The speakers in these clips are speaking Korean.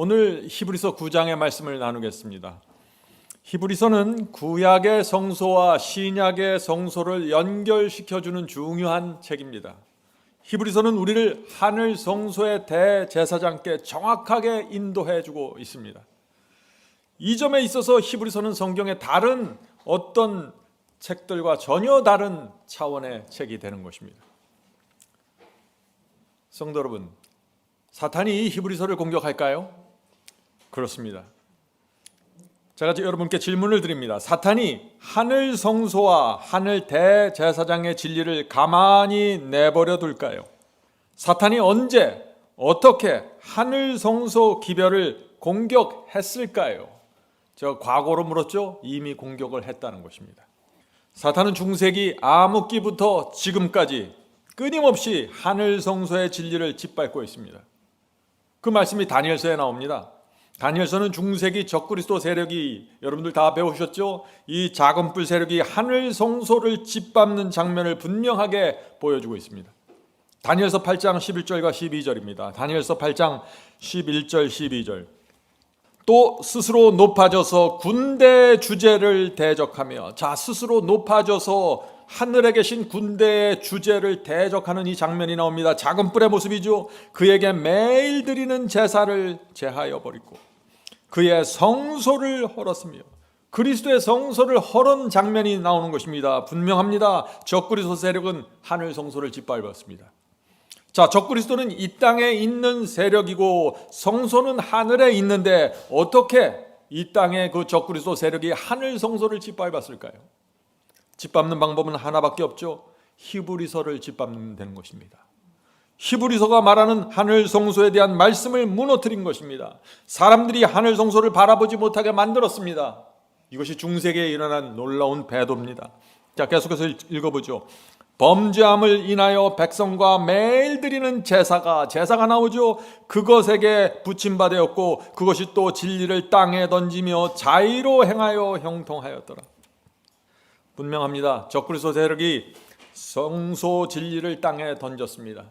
오늘 히브리서 9장의 말씀을 나누겠습니다. 히브리서는 구약의 성소와 신약의 성소를 연결시켜주는 중요한 책입니다. 히브리서는 우리를 하늘 성소의 대제사장께 정확하게 인도해주고 있습니다. 이 점에 있어서 히브리서는 성경의 다른 어떤 책들과 전혀 다른 차원의 책이 되는 것입니다. 성도 여러분, 사탄이 이 히브리서를 공격할까요? 그렇습니다. 제가 여러분께 질문을 드립니다. 사탄이 하늘 성소와 하늘 대제사장의 진리를 가만히 내버려 둘까요? 사탄이 언제 어떻게 하늘 성소 기별을 공격했을까요? 제가 과거로 물었죠. 이미 공격을 했다는 것입니다. 사탄은 중세기 암흑기부터 지금까지 끊임없이 하늘 성소의 진리를 짓밟고 있습니다. 그 말씀이 다니엘서에 나옵니다. 다니엘서는 중세기 적그리스도 세력이, 여러분들 다 배우셨죠? 이 작은 뿔 세력이 하늘 성소를 짓밟는 장면을 분명하게 보여주고 있습니다. 다니엘서 8장 11절과 12절입니다. 다니엘서 8장 11절 12절. 또 스스로 높아져서 군대 주제를 대적하며, 스스로 높아져서 하늘에 계신 군대의 주제를 대적하는 이 장면이 나옵니다. 작은 뿔의 모습이죠. 그에게 매일 드리는 제사를 제하여 버리고 그의 성소를 헐었으며, 그리스도의 성소를 헐은 장면이 나오는 것입니다. 분명합니다. 적그리스도 세력은 하늘 성소를 짓밟았습니다. 적그리스도는 이 땅에 있는 세력이고 성소는 하늘에 있는데 어떻게 이 땅의 그 적그리스도 세력이 하늘 성소를 짓밟았을까요? 짓밟는 방법은 하나밖에 없죠. 히브리서를 짓밟는 되는 것입니다. 히브리서가 말하는 하늘 성소에 대한 말씀을 무너뜨린 것입니다. 사람들이 하늘 성소를 바라보지 못하게 만들었습니다. 이것이 중세기에 일어난 놀라운 배도입니다. 계속해서 읽어보죠. 범죄함을 인하여 백성과 매일 드리는 제사가 나오죠. 그것에게 붙임받았고 그것이 또 진리를 땅에 던지며 자의로 행하여 형통하였더라. 분명합니다. 적그리스도 세력이 성소 진리를 땅에 던졌습니다.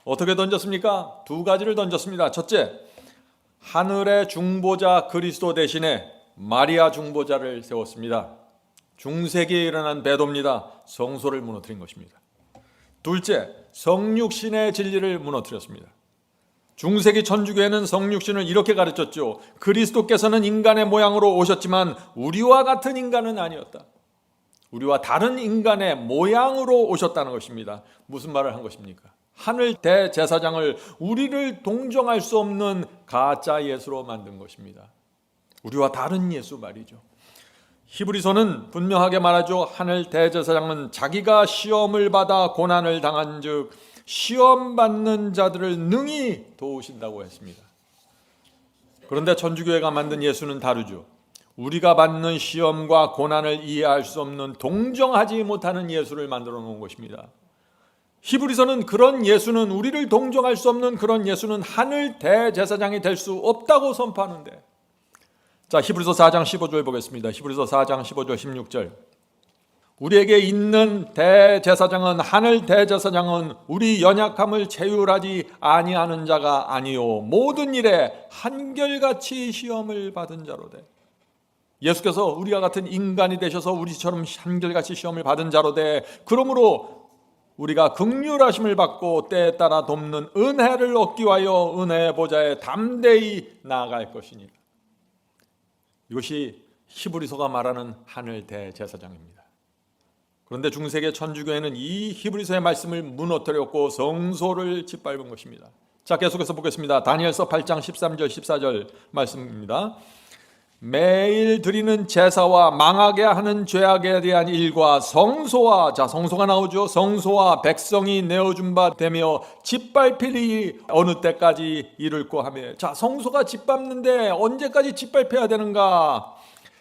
어떻게 던졌습니까? 두 가지를 던졌습니다. 첫째, 하늘의 중보자 그리스도 대신에 마리아 중보자를 세웠습니다. 중세기에 일어난 배도입니다. 성소를 무너뜨린 것입니다. 둘째, 성육신의 진리를 무너뜨렸습니다. 중세기 천주교회는 성육신을 이렇게 가르쳤죠. 그리스도께서는 인간의 모양으로 오셨지만 우리와 같은 인간은 아니었다. 우리와 다른 인간의 모양으로 오셨다는 것입니다. 무슨 말을 한 것입니까? 하늘 대제사장을 우리를 동정할 수 없는 가짜 예수로 만든 것입니다. 우리와 다른 예수 말이죠. 히브리서는 분명하게 말하죠. 하늘 대제사장은 자기가 시험을 받아 고난을 당한 즉 시험 받는 자들을 능히 도우신다고 했습니다. 그런데 천주교회가 만든 예수는 다르죠. 우리가 받는 시험과 고난을 이해할 수 없는, 동정하지 못하는 예수를 만들어 놓은 것입니다. 히브리서는 그런 예수는, 우리를 동정할 수 없는 그런 예수는 하늘 대제사장이 될 수 없다고 선포하는데, 히브리서 4장 15절 보겠습니다. 히브리서 4장 15절 16절. 우리에게 있는 대제사장은, 하늘 대제사장은 우리 연약함을 체휼하지 아니하는 자가 아니요 모든 일에 한결같이 시험을 받은 자로되. 예수께서 우리와 같은 인간이 되셔서 우리처럼 한결같이 시험을 받은 자로되, 그러므로 우리가 긍휼하심을 받고 때에 따라 돕는 은혜를 얻기 위하여 은혜의 보좌에 담대히 나아갈 것이니라. 이것이 히브리서가 말하는 하늘 대제사장입니다. 그런데 중세기 천주교회는 이 히브리서의 말씀을 무너뜨렸고 성소를 짓밟은 것입니다. 계속해서 보겠습니다. 다니엘서 8장 13절 14절 말씀입니다. 매일 드리는 제사와 망하게 하는 죄악에 대한 일과 성소와, 성소가 나오죠. 성소와 백성이 내어준 바 되며 짓밟힐 일이 어느 때까지 이룰고 하며. 성소가 짓밟는데 언제까지 짓밟혀야 되는가?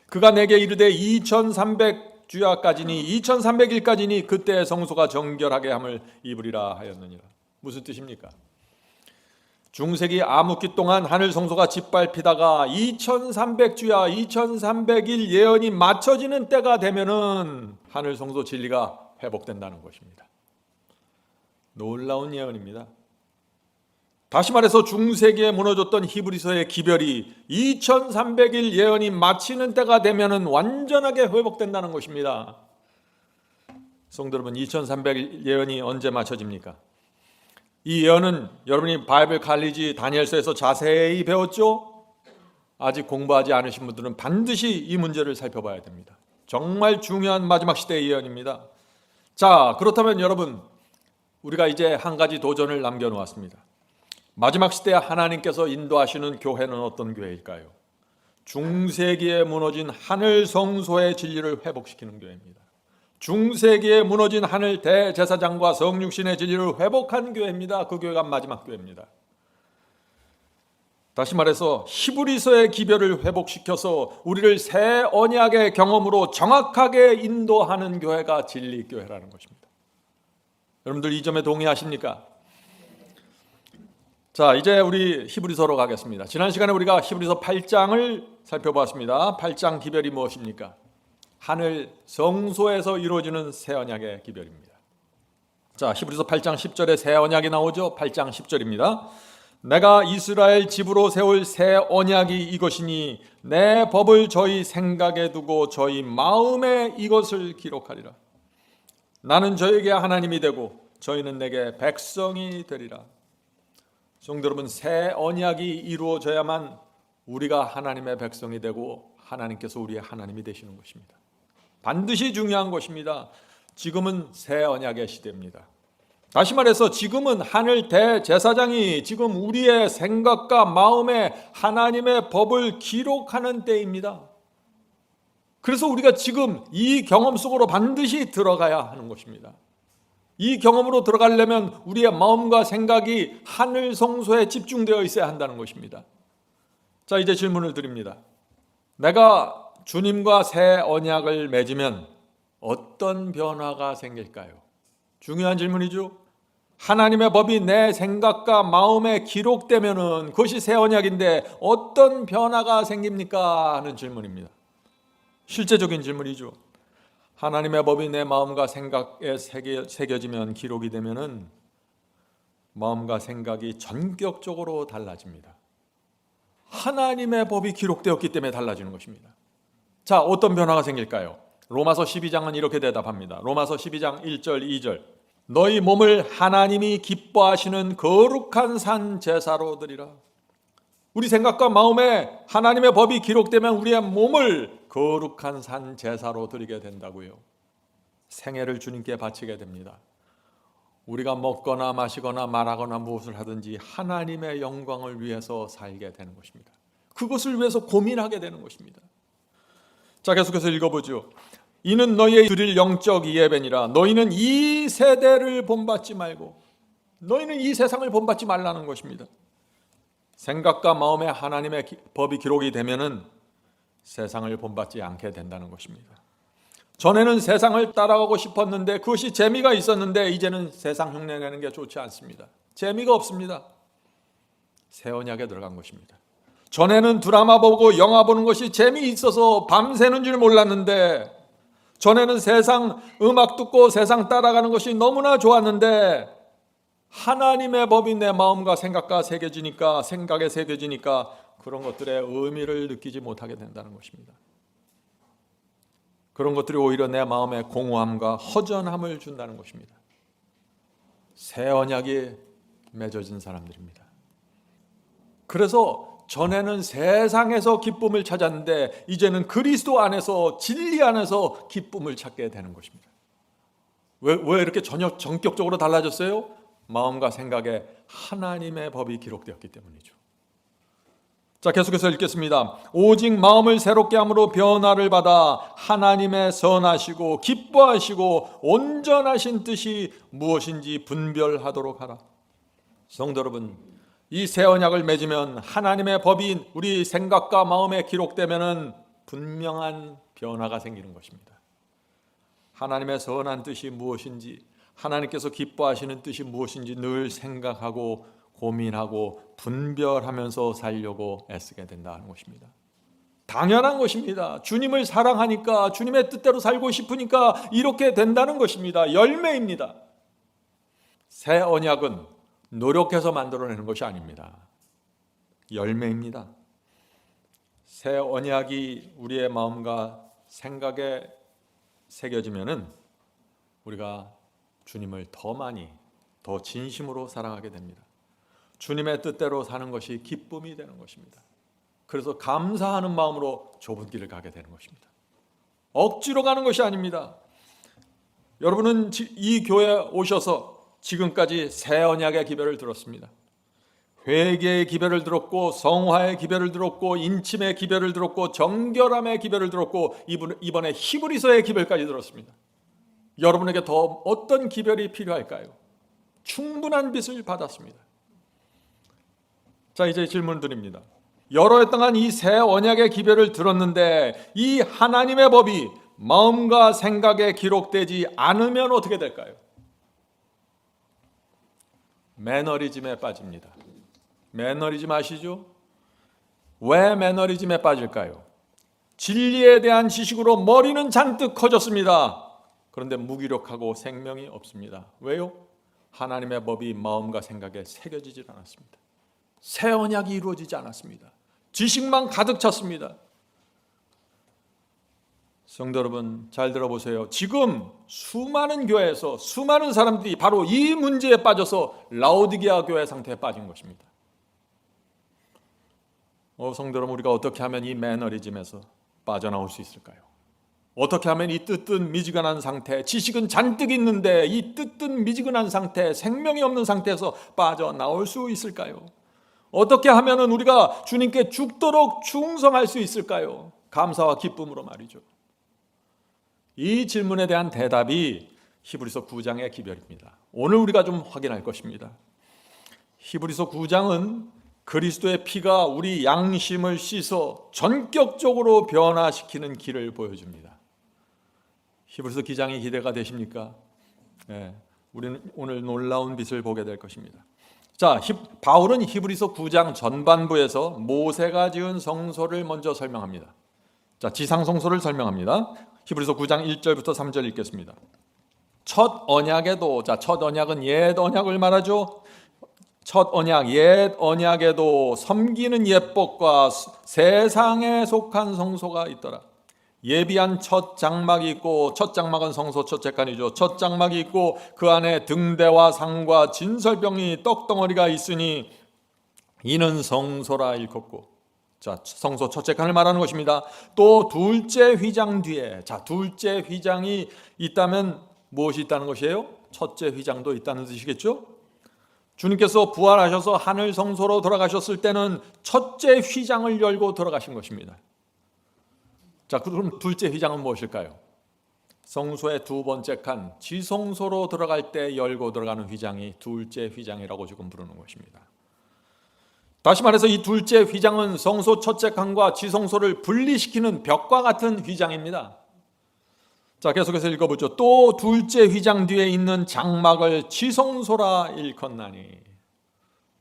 그가 내게 이르되 2300주야까지니 2300일까지니 그때 성소가 정결하게 함을 입으리라 하였느니라. 무슨 뜻입니까? 중세기 암흑기 동안 하늘 성소가 짓밟히다가 2300주야 2300일 예언이 맞춰지는 때가 되면은 하늘 성소 진리가 회복된다는 것입니다. 놀라운 예언입니다. 다시 말해서 중세기에 무너졌던 히브리서의 기별이 2300일 예언이 마치는 때가 되면은 완전하게 회복된다는 것입니다. 성도 여러분, 2300일 예언이 언제 맞춰집니까? 이 예언은 여러분이 바이블 칼리지 다니엘서에서 자세히 배웠죠? 아직 공부하지 않으신 분들은 반드시 이 문제를 살펴봐야 됩니다. 정말 중요한 마지막 시대의 예언입니다. 자, 그렇다면 여러분, 우리가 이제 한 가지 도전을 남겨놓았습니다. 마지막 시대에 하나님께서 인도하시는 교회는 어떤 교회일까요? 중세기에 무너진 하늘 성소의 진리를 회복시키는 교회입니다. 중세기에 무너진 하늘 대제사장과 성육신의 진리를 회복한 교회입니다. 그 교회가 마지막 교회입니다. 다시 말해서 히브리서의 기별을 회복시켜서 우리를 새 언약의 경험으로 정확하게 인도하는 교회가 진리교회라는 것입니다. 여러분들 이 점에 동의하십니까? 자, 이제 우리 히브리서로 가겠습니다. 지난 시간에 우리가 히브리서 8장을 살펴보았습니다. 8장 기별이 무엇입니까? 하늘 성소에서 이루어지는 새 언약의 기별입니다. 자, 히브리서 8장 10절에 새 언약이 나오죠. 8장 10절입니다. 내가 이스라엘 집으로 세울 새 언약이 이것이니 내 법을 저희 생각에 두고 저희 마음에 이것을 기록하리라. 나는 저에게 하나님이 되고 저희는 내게 백성이 되리라. 성도 여러분, 새 언약이 이루어져야만 우리가 하나님의 백성이 되고 하나님께서 우리의 하나님이 되시는 것입니다. 반드시 중요한 것입니다. 지금은 새 언약의 시대입니다. 다시 말해서 지금은 하늘 대제사장이 지금 우리의 생각과 마음에 하나님의 법을 기록하는 때입니다. 그래서 우리가 지금 이 경험 속으로 반드시 들어가야 하는 것입니다. 이 경험으로 들어가려면 우리의 마음과 생각이 하늘 성소에 집중되어 있어야 한다는 것입니다. 자, 이제 질문을 드립니다. 내가 주님과 새 언약을 맺으면 어떤 변화가 생길까요? 중요한 질문이죠. 하나님의 법이 내 생각과 마음에 기록되면은 그것이 새 언약인데 어떤 변화가 생깁니까? 하는 질문입니다. 실제적인 질문이죠. 하나님의 법이 내 마음과 생각에 새겨지면, 기록이 되면은 마음과 생각이 전격적으로 달라집니다. 하나님의 법이 기록되었기 때문에 달라지는 것입니다. 자, 어떤 변화가 생길까요? 로마서 12장은 이렇게 대답합니다. 로마서 12장 1절 2절. 너희 몸을 하나님이 기뻐하시는 거룩한 산 제사로 드리라. 우리 생각과 마음에 하나님의 법이 기록되면 우리의 몸을 거룩한 산 제사로 드리게 된다고요. 생애를 주님께 바치게 됩니다. 우리가 먹거나 마시거나 말하거나 무엇을 하든지 하나님의 영광을 위해서 살게 되는 것입니다. 그것을 위해서 고민하게 되는 것입니다. 자, 계속해서 읽어보죠. 이는 너희의 드릴 영적 예배니라. 너희는 이 세대를 본받지 말고, 너희는 이 세상을 본받지 말라는 것입니다. 생각과 마음에 하나님의 법이 기록이 되면은 세상을 본받지 않게 된다는 것입니다. 전에는 세상을 따라가고 싶었는데 그것이 재미가 있었는데 이제는 세상 흉내내는 게 좋지 않습니다. 재미가 없습니다. 새 언약에 들어간 것입니다. 전에는 드라마 보고 영화 보는 것이 재미있어서 밤새는 줄 몰랐는데, 전에는 세상 음악 듣고 세상 따라가는 것이 너무나 좋았는데 하나님의 법이 내 마음과 생각과 새겨지니까, 생각에 새겨지니까 그런 것들의 의미를 느끼지 못하게 된다는 것입니다. 그런 것들이 오히려 내 마음에 공허함과 허전함을 준다는 것입니다. 새 언약이 맺어진 사람들입니다. 그래서 전에는 세상에서 기쁨을 찾았는데 이제는 그리스도 안에서, 진리 안에서 기쁨을 찾게 되는 것입니다. 왜 이렇게 전격적으로 달라졌어요? 마음과 생각에 하나님의 법이 기록되었기 때문이죠. 자, 계속해서 읽겠습니다. 오직 마음을 새롭게 함으로 변화를 받아 하나님의 선하시고 기뻐하시고 온전하신 뜻이 무엇인지 분별하도록 하라. 성도 여러분, 이 새 언약을 맺으면 하나님의 법이 우리 생각과 마음에 기록되면은 분명한 변화가 생기는 것입니다. 하나님의 선한 뜻이 무엇인지, 하나님께서 기뻐하시는 뜻이 무엇인지 늘 생각하고 고민하고 분별하면서 살려고 애쓰게 된다는 것입니다. 당연한 것입니다. 주님을 사랑하니까, 주님의 뜻대로 살고 싶으니까 이렇게 된다는 것입니다. 열매입니다. 새 언약은 노력해서 만들어내는 것이 아닙니다. 열매입니다. 새 언약이 우리의 마음과 생각에 새겨지면은 우리가 주님을 더 많이, 더 진심으로 사랑하게 됩니다. 주님의 뜻대로 사는 것이 기쁨이 되는 것입니다. 그래서 감사하는 마음으로 좁은 길을 가게 되는 것입니다. 억지로 가는 것이 아닙니다. 여러분은 이 교회에 오셔서 지금까지 새 언약의 기별을 들었습니다. 회개의 기별을 들었고, 성화의 기별을 들었고, 인침의 기별을 들었고, 정결함의 기별을 들었고, 이번에 히브리서의 기별까지 들었습니다. 여러분에게 더 어떤 기별이 필요할까요? 충분한 빛을 받았습니다. 자, 이제 질문 드립니다. 여러 해 동안 이 새 언약의 기별을 들었는데 이 하나님의 법이 마음과 생각에 기록되지 않으면 어떻게 될까요? 매너리즘에 빠집니다. 매너리즘 아시죠? 왜 매너리즘에 빠질까요? 진리에 대한 지식으로 머리는 잔뜩 커졌습니다. 그런데 무기력하고 생명이 없습니다. 왜요? 하나님의 법이 마음과 생각에 새겨지질 않았습니다. 새 언약이 이루어지지 않았습니다. 지식만 가득 찼습니다. 성도 여러분, 잘 들어보세요. 지금 수많은 교회에서 수많은 사람들이 바로 이 문제에 빠져서 라오디게아 교회 상태에 빠진 것입니다. 성도 여러분, 우리가 어떻게 하면 이 매너리즘에서 빠져나올 수 있을까요? 어떻게 하면 이 뜨뜻 미지근한 상태, 지식은 잔뜩 있는데 이 뜨뜻 미지근한 상태, 생명이 없는 상태에서 빠져나올 수 있을까요? 어떻게 하면 우리가 주님께 죽도록 충성할 수 있을까요? 감사와 기쁨으로 말이죠. 이 질문에 대한 대답이 히브리서 9장의 기별입니다. 오늘 우리가 좀 확인할 것입니다. 히브리서 9장은 그리스도의 피가 우리 양심을 씻어 전격적으로 변화시키는 길을 보여줍니다. 히브리서 기장이 기대가 되십니까? 네, 우리는 오늘 놀라운 빛을 보게 될 것입니다. 자, 바울은 히브리서 9장 전반부에서 모세가 지은 성소를 먼저 설명합니다. 자, 지상 성소를 설명합니다. 히브리서 9장 1절부터 3절 읽겠습니다. 첫 언약에도, 자, 첫 언약은 옛 언약을 말하죠. 첫 언약, 옛 언약에도 섬기는 예법과 세상에 속한 성소가 있더라. 예비한 첫 장막이 있고, 첫 장막은 성소 첫 제칸이죠. 첫 장막이 있고 그 안에 등대와 상과 진설병이 떡덩어리가 있으니 이는 성소라 일컫고. 자, 성소 첫 제칸을 말하는 것입니다. 또 둘째 휘장 뒤에, 자, 둘째 휘장이 있다면 무엇이 있다는 것이에요? 첫째 휘장도 있다는 뜻이겠죠? 주님께서 부활하셔서 하늘 성소로 돌아가셨을 때는 첫째 휘장을 열고 들어가신 것입니다. 자, 그럼 둘째 휘장은 무엇일까요? 성소의 두 번째 칸, 지성소로 들어갈 때 열고 들어가는 휘장이 둘째 휘장이라고 지금 부르는 것입니다. 다시 말해서 이 둘째 휘장은 성소 첫째 칸과 지성소를 분리시키는 벽과 같은 휘장입니다. 자, 계속해서 읽어보죠. 또 둘째 휘장 뒤에 있는 장막을 지성소라 일컫나니.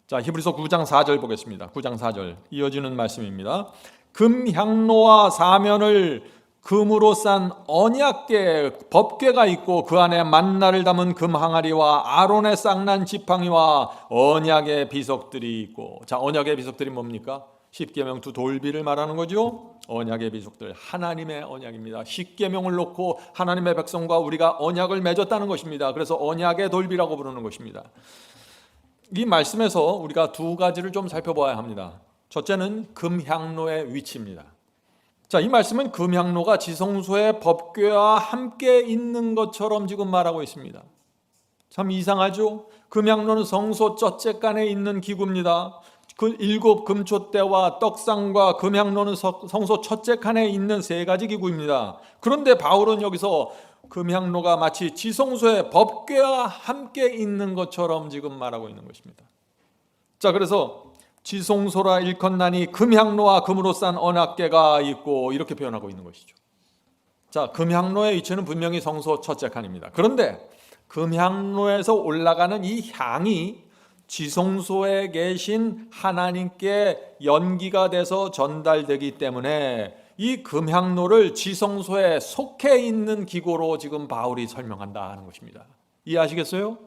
자, 히브리서 9장 4절 보겠습니다. 9장 4절 이어지는 말씀입니다. 금향로와 사면을 금으로 싼 언약궤 법궤가 있고 그 안에 만나를 담은 금항아리와 아론의 쌍난 지팡이와 언약의 비석들이 있고. 자, 언약의 비석들이 뭡니까? 십계명 두 돌비를 말하는 거죠. 언약의 비석들, 하나님의 언약입니다. 십계명을 놓고 하나님의 백성과 우리가 언약을 맺었다는 것입니다. 그래서 언약의 돌비라고 부르는 것입니다. 이 말씀에서 우리가 두 가지를 좀 살펴봐야 합니다. 첫째는 금향로의 위치입니다. 자, 이 말씀은 금향로가 지성소의 법궤와 함께 있는 것처럼 지금 말하고 있습니다. 참 이상하죠? 금향로는 성소 첫째 칸에 있는 기구입니다. 그 7 금촛대와 떡상과 금향로는 성소 첫째 칸에 있는 세 가지 기구입니다. 그런데 바울은 여기서 금향로가 마치 지성소의 법궤와 함께 있는 것처럼 지금 말하고 있는 것입니다. 자, 그래서 지성소라 일컫나니 금향로와 금으로 싼 언약궤가 있고 이렇게 표현하고 있는 것이죠. 자, 금향로의 위치는 분명히 성소 첫째 칸입니다. 그런데 금향로에서 올라가는 이 향이 지성소에 계신 하나님께 연기가 돼서 전달되기 때문에 이 금향로를 지성소에 속해 있는 기구로 지금 바울이 설명한다 하는 것입니다. 이해하시겠어요?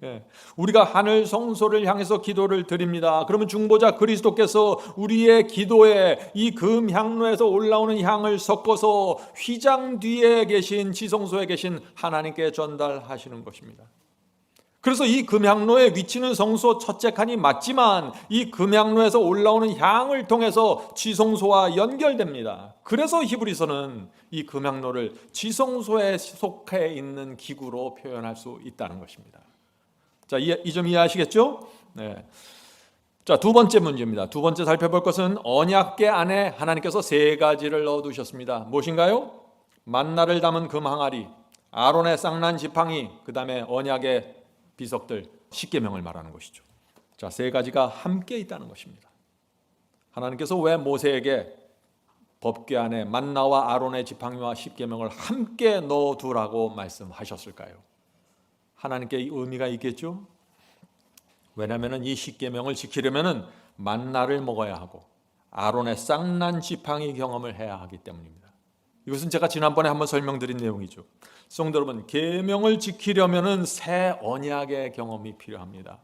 예. 우리가 하늘 성소를 향해서 기도를 드립니다. 그러면 중보자 그리스도께서 우리의 기도에 이 금향로에서 올라오는 향을 섞어서 휘장 뒤에 계신 지성소에 계신 하나님께 전달하시는 것입니다. 그래서 이 금향로의 위치는 성소 첫째 칸이 맞지만 이 금향로에서 올라오는 향을 통해서 지성소와 연결됩니다. 그래서 히브리서는 이 금향로를 지성소에 속해 있는 기구로 표현할 수 있다는 것입니다. 자, 이 점 이해하시겠죠? 네. 자, 두 번째 문제입니다. 두 번째 살펴볼 것은 언약궤 안에 하나님께서 세 가지를 넣어두셨습니다. 무엇인가요? 만나를 담은 금 항아리, 아론의 쌍난 지팡이, 그 다음에 언약의 비석들, 십계명을 말하는 것이죠. 자, 세 가지가 함께 있다는 것입니다. 하나님께서 왜 모세에게 법궤 안에 만나와 아론의 지팡이와 십계명을 함께 넣어두라고 말씀하셨을까요? 하나님께 의미가 있겠죠? 왜냐하면 이 십계명을 지키려면 만나를 먹어야 하고 아론의 쌍난 지팡이 경험을 해야 하기 때문입니다. 이것은 제가 지난번에 한번 설명드린 내용이죠. 성도 여러분, 계명을 지키려면 새 언약의 경험이 필요합니다.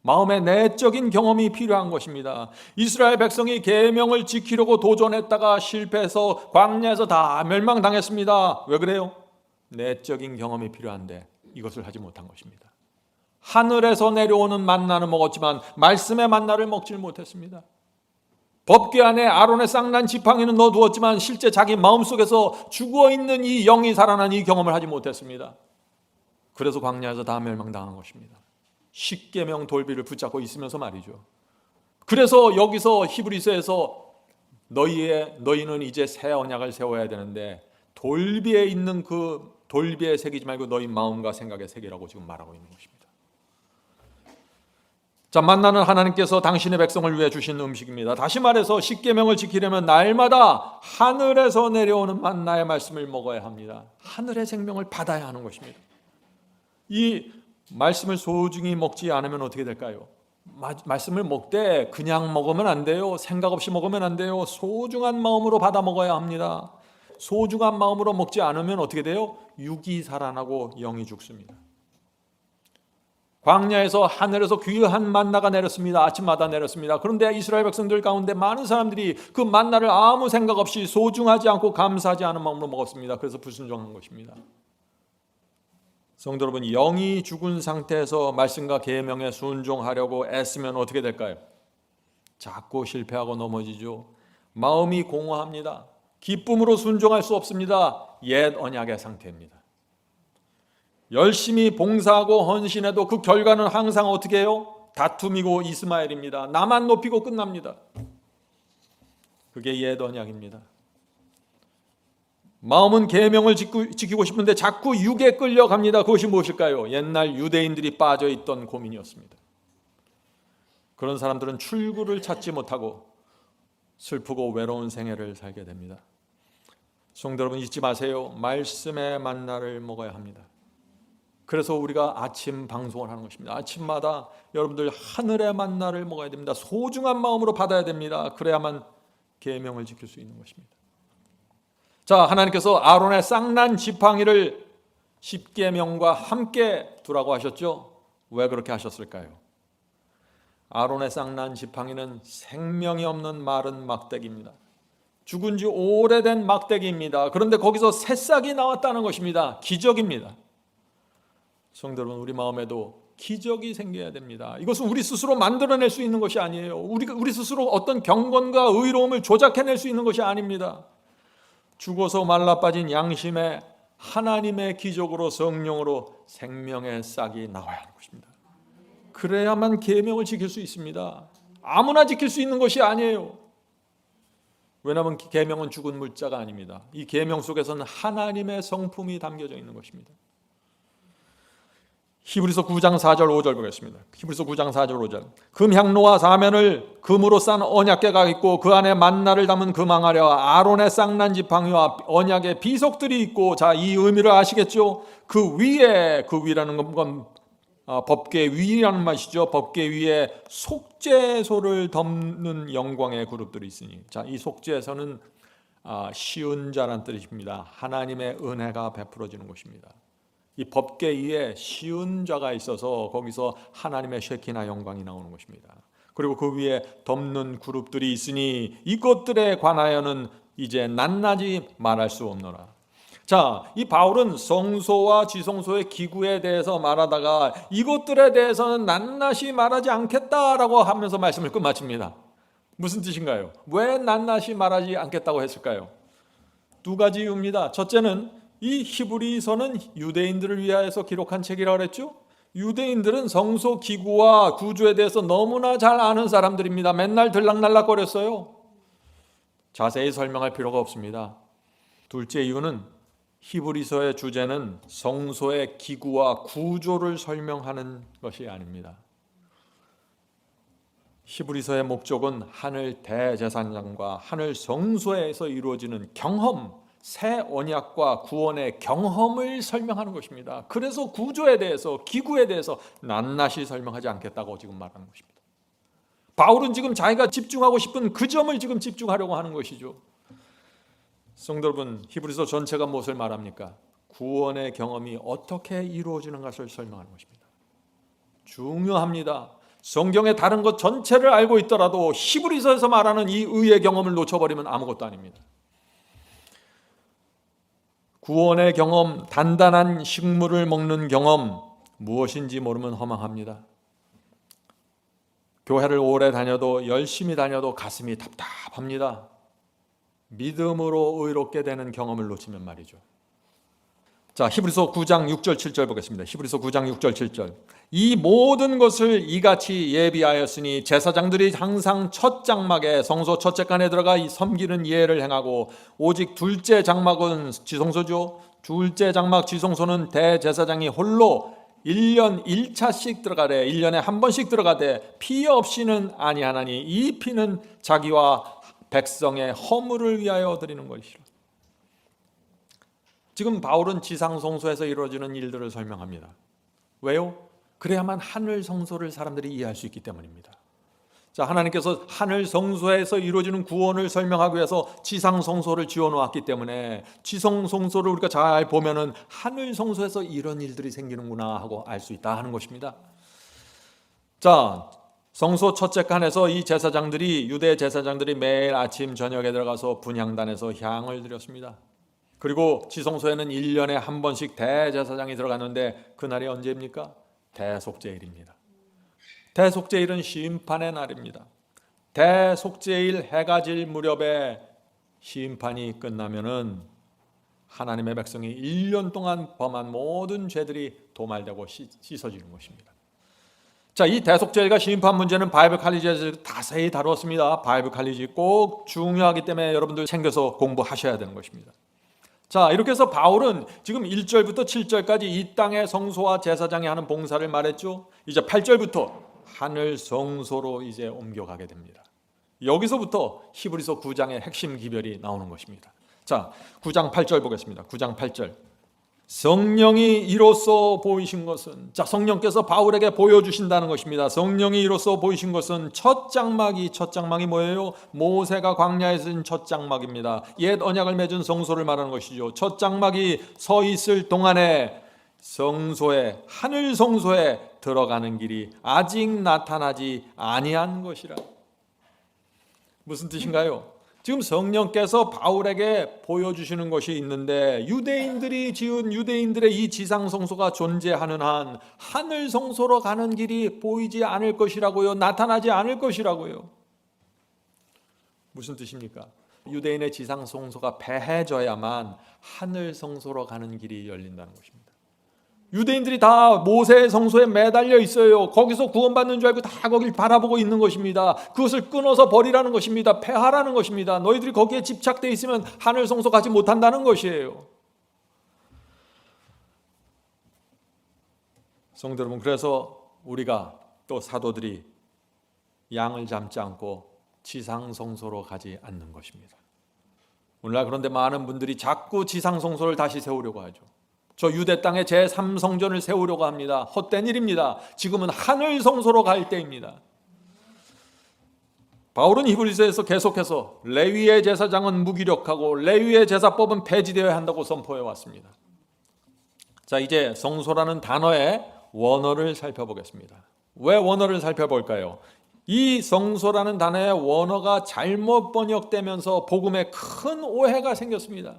마음의 내적인 경험이 필요한 것입니다. 이스라엘 백성이 계명을 지키려고 도전했다가 실패해서 광야에서 다 멸망당했습니다. 왜 그래요? 내적인 경험이 필요한데 이것을 하지 못한 것입니다. 하늘에서 내려오는 만나는 먹었지만 말씀의 만나를 먹질 못했습니다. 법궤 안에 아론의 쌍난 지팡이는 넣어두었지만 실제 자기 마음속에서 죽어있는 이 영이 살아난 이 경험을 하지 못했습니다. 그래서 광야에서 다 멸망당한 것입니다. 십계명 돌비를 붙잡고 있으면서 말이죠. 그래서 여기서 히브리서에서 너희는 이제 새 언약을 세워야 되는데 돌비에 있는 그 돌비에 새기지 말고 너희 마음과 생각에 새기라고 지금 말하고 있는 것입니다. 자, 만나는 하나님께서 당신의 백성을 위해 주신 음식입니다. 다시 말해서 십계명을 지키려면 날마다 하늘에서 내려오는 만나의 말씀을 먹어야 합니다. 하늘의 생명을 받아야 하는 것입니다. 이 말씀을 소중히 먹지 않으면 어떻게 될까요? 말씀을 먹되 그냥 먹으면 안 돼요. 생각 없이 먹으면 안 돼요. 소중한 마음으로 받아 먹어야 합니다. 소중한 마음으로 먹지 않으면 어떻게 돼요? 육이 살아나고 영이 죽습니다. 광야에서 하늘에서 귀한 만나가 내렸습니다. 아침마다 내렸습니다. 그런데 이스라엘 백성들 가운데 많은 사람들이 그 만나를 아무 생각 없이 소중하지 않고 감사하지 않은 마음으로 먹었습니다. 그래서 불순종한 것입니다. 성도 여러분, 영이 죽은 상태에서 말씀과 계명에 순종하려고 애쓰면 어떻게 될까요? 자꾸 실패하고 넘어지죠. 마음이 공허합니다. 기쁨으로 순종할 수 없습니다. 옛 언약의 상태입니다. 열심히 봉사하고 헌신해도 그 결과는 항상 어떻게 해요? 다툼이고 이스마엘입니다. 나만 높이고 끝납니다. 그게 옛 언약입니다. 마음은 계명을 지키고 싶은데 자꾸 육에 끌려갑니다. 그것이 무엇일까요? 옛날 유대인들이 빠져있던 고민이었습니다. 그런 사람들은 출구를 찾지 못하고 슬프고 외로운 생애를 살게 됩니다. 성도 여러분, 잊지 마세요. 말씀의 만나를 먹어야 합니다. 그래서 우리가 아침 방송을 하는 것입니다. 아침마다 여러분들 하늘의 만나를 먹어야 됩니다. 소중한 마음으로 받아야 됩니다. 그래야만 계명을 지킬 수 있는 것입니다. 자, 하나님께서 아론의 쌍난 지팡이를 십계명과 함께 두라고 하셨죠? 왜 그렇게 하셨을까요? 아론의 쌍난 지팡이는 생명이 없는 마른 막대기입니다. 죽은 지 오래된 막대기입니다. 그런데 거기서 새싹이 나왔다는 것입니다. 기적입니다. 성도 여러분, 우리 마음에도 기적이 생겨야 됩니다. 이것은 우리 스스로 만들어낼 수 있는 것이 아니에요. 우리 스스로 어떤 경건과 의로움을 조작해낼 수 있는 것이 아닙니다. 죽어서 말라빠진 양심에 하나님의 기적으로 성령으로 생명의 싹이 나와야 하는 것입니다. 그래야만 계명을 지킬 수 있습니다. 아무나 지킬 수 있는 것이 아니에요. 왜냐하면 계명은 죽은 물자가 아닙니다. 이 계명 속에서는 하나님의 성품이 담겨져 있는 것입니다. 히브리서 9장 4절 5절 보겠습니다. 히브리서 9장 4절 5절. 금향로와 사면을 금으로 싼 언약궤가 있고 그 안에 만나를 담은 금항아리와 아론의 쌍난 지팡이와 언약의 비석들이 있고, 자, 이 의미를 아시겠죠? 그 위라는 건 법궤 위라는 말이죠. 법궤 위에 속죄소를 덮는 영광의 그룹들이 있으니, 자, 이 속죄소는 시은자란 뜻입니다. 하나님의 은혜가 베풀어지는 것입니다. 이 법궤 위에 시은 좌가 있어서 거기서 하나님의 쉐키나 영광이 나오는 것입니다. 그리고 그 위에 덮는 그룹들이 있으니 이것들에 관하여는 이제 낱낱이 말할 수 없노라. 자, 이 바울은 성소와 지성소의 기구에 대해서 말하다가 이것들에 대해서는 낱낱이 말하지 않겠다라고 하면서 말씀을 끝마칩니다. 무슨 뜻인가요? 왜 낱낱이 말하지 않겠다고 했을까요? 두 가지 이유입니다. 첫째는 이 히브리서는 유대인들을 위하여서 기록한 책이라고 그랬죠? 유대인들은 성소 기구와 구조에 대해서 너무나 잘 아는 사람들입니다. 맨날 들락날락거렸어요. 자세히 설명할 필요가 없습니다. 둘째 이유는 히브리서의 주제는 성소의 기구와 구조를 설명하는 것이 아닙니다. 히브리서의 목적은 하늘 대제사장과 하늘 성소에서 이루어지는 경험, 새 언약과 구원의 경험을 설명하는 것입니다. 그래서 구조에 대해서, 기구에 대해서 낱낱이 설명하지 않겠다고 지금 말하는 것입니다. 바울은 지금 자기가 집중하고 싶은 그 점을 지금 집중하려고 하는 것이죠. 성도 여러분, 히브리서 전체가 무엇을 말합니까? 구원의 경험이 어떻게 이루어지는 것을 설명하는 것입니다. 중요합니다. 성경의 다른 것 전체를 알고 있더라도 히브리서에서 말하는 이 의의 경험을 놓쳐버리면 아무것도 아닙니다. 구원의 경험, 단단한 식물을 먹는 경험, 무엇인지 모르면 허망합니다. 교회를 오래 다녀도 열심히 다녀도 가슴이 답답합니다. 믿음으로 의롭게 되는 경험을 놓치면 말이죠. 자, 히브리서 9장 6절 7절 보겠습니다. 히브리서 9장 6절 7절. 이 모든 것을 이같이 예비하였으니 제사장들이 항상 첫 장막에 성소 첫째간에 들어가 섬기는 예를 행하고 오직 둘째 장막은 지성소죠. 둘째 장막 지성소는 대제사장이 홀로 1년 1차씩 들어가되 1년에 한 번씩 들어가되 피 없이는 아니하나니 이 피는 자기와 백성의 허물을 위하여 드리는 것이라. 지금 바울은 지상성소에서 이루어지는 일들을 설명합니다. 왜요? 그래야만 하늘 성소를 사람들이 이해할 수 있기 때문입니다. 자, 하나님께서 하늘 성소에서 이루어지는 구원을 설명하기 위해서 지상 성소를 지어 놓았기 때문에 지성 성소를 우리가 잘 보면은 하늘 성소에서 이런 일들이 생기는구나 하고 알 수 있다 하는 것입니다. 자, 성소 첫째 칸에서 이 제사장들이 유대 제사장들이 매일 아침 저녁에 들어가서 분향단에서 향을 드렸습니다. 그리고 지성소에는 1년에 한 번씩 대제사장이 들어갔는데 그날이 언제입니까? 대속제일입니다. 대속제일은 심판의 날입니다. 대속제일 해가 질 무렵에 심판이 끝나면은 하나님의 백성이 1년 동안 범한 모든 죄들이 도말되고 씻어지는 것입니다. 자, 이 대속제일과 심판 문제는 바이블 칼리지에서 자세히 다루었습니다. 바이블 칼리지 꼭 중요하기 때문에 여러분들 챙겨서 공부하셔야 되는 것입니다. 자, 이렇게 해서 바울은 지금 1절부터 7절까지 이 땅의 성소와 제사장이 하는 봉사를 말했죠. 이제 8절부터 하늘 성소로 이제 옮겨가게 됩니다. 여기서부터 히브리서 9장의 핵심 기별이 나오는 것입니다. 자, 9장 8절 보겠습니다. 9장 8절. 성령이 이로써 보이신 것은, 자, 성령께서 바울에게 보여주신다는 것입니다. 성령이 이로써 보이신 것은 첫 장막이 뭐예요? 모세가 광야에 쓴 첫 장막입니다. 옛 언약을 맺은 성소를 말하는 것이죠. 첫 장막이 서 있을 동안에 성소에, 하늘 성소에 들어가는 길이 아직 나타나지 아니한 것이라. 무슨 뜻인가요? 지금 성령께서 바울에게 보여주시는 것이 있는데 유대인들이 지은 유대인들의 이 지상 성소가 존재하는 한 하늘 성소로 가는 길이 보이지 않을 것이라고요. 나타나지 않을 것이라고요. 무슨 뜻입니까? 유대인의 지상 성소가 폐해져야만 하늘 성소로 가는 길이 열린다는 것입니다. 유대인들이 다 모세의 성소에 매달려 있어요. 거기서 구원받는 줄 알고 다 거길 바라보고 있는 것입니다. 그것을 끊어서 버리라는 것입니다. 폐하라는 것입니다. 너희들이 거기에 집착되어 있으면 하늘 성소 가지 못한다는 것이에요. 성도 여러분, 그래서 우리가 또 사도들이 양을 잡지 않고 지상 성소로 가지 않는 것입니다. 오늘날 그런데 많은 분들이 자꾸 지상 성소를 다시 세우려고 하죠. 저 유대 땅에 제3성전을 세우려고 합니다. 헛된 일입니다. 지금은 하늘 성소로 갈 때입니다. 바울은 히브리서에서 계속해서 레위의 제사장은 무기력하고 레위의 제사법은 폐지되어야 한다고 선포해 왔습니다. 자, 이제 성소라는 단어의 원어를 살펴보겠습니다. 왜 원어를 살펴볼까요? 이 성소라는 단어의 원어가 잘못 번역되면서 복음에 큰 오해가 생겼습니다.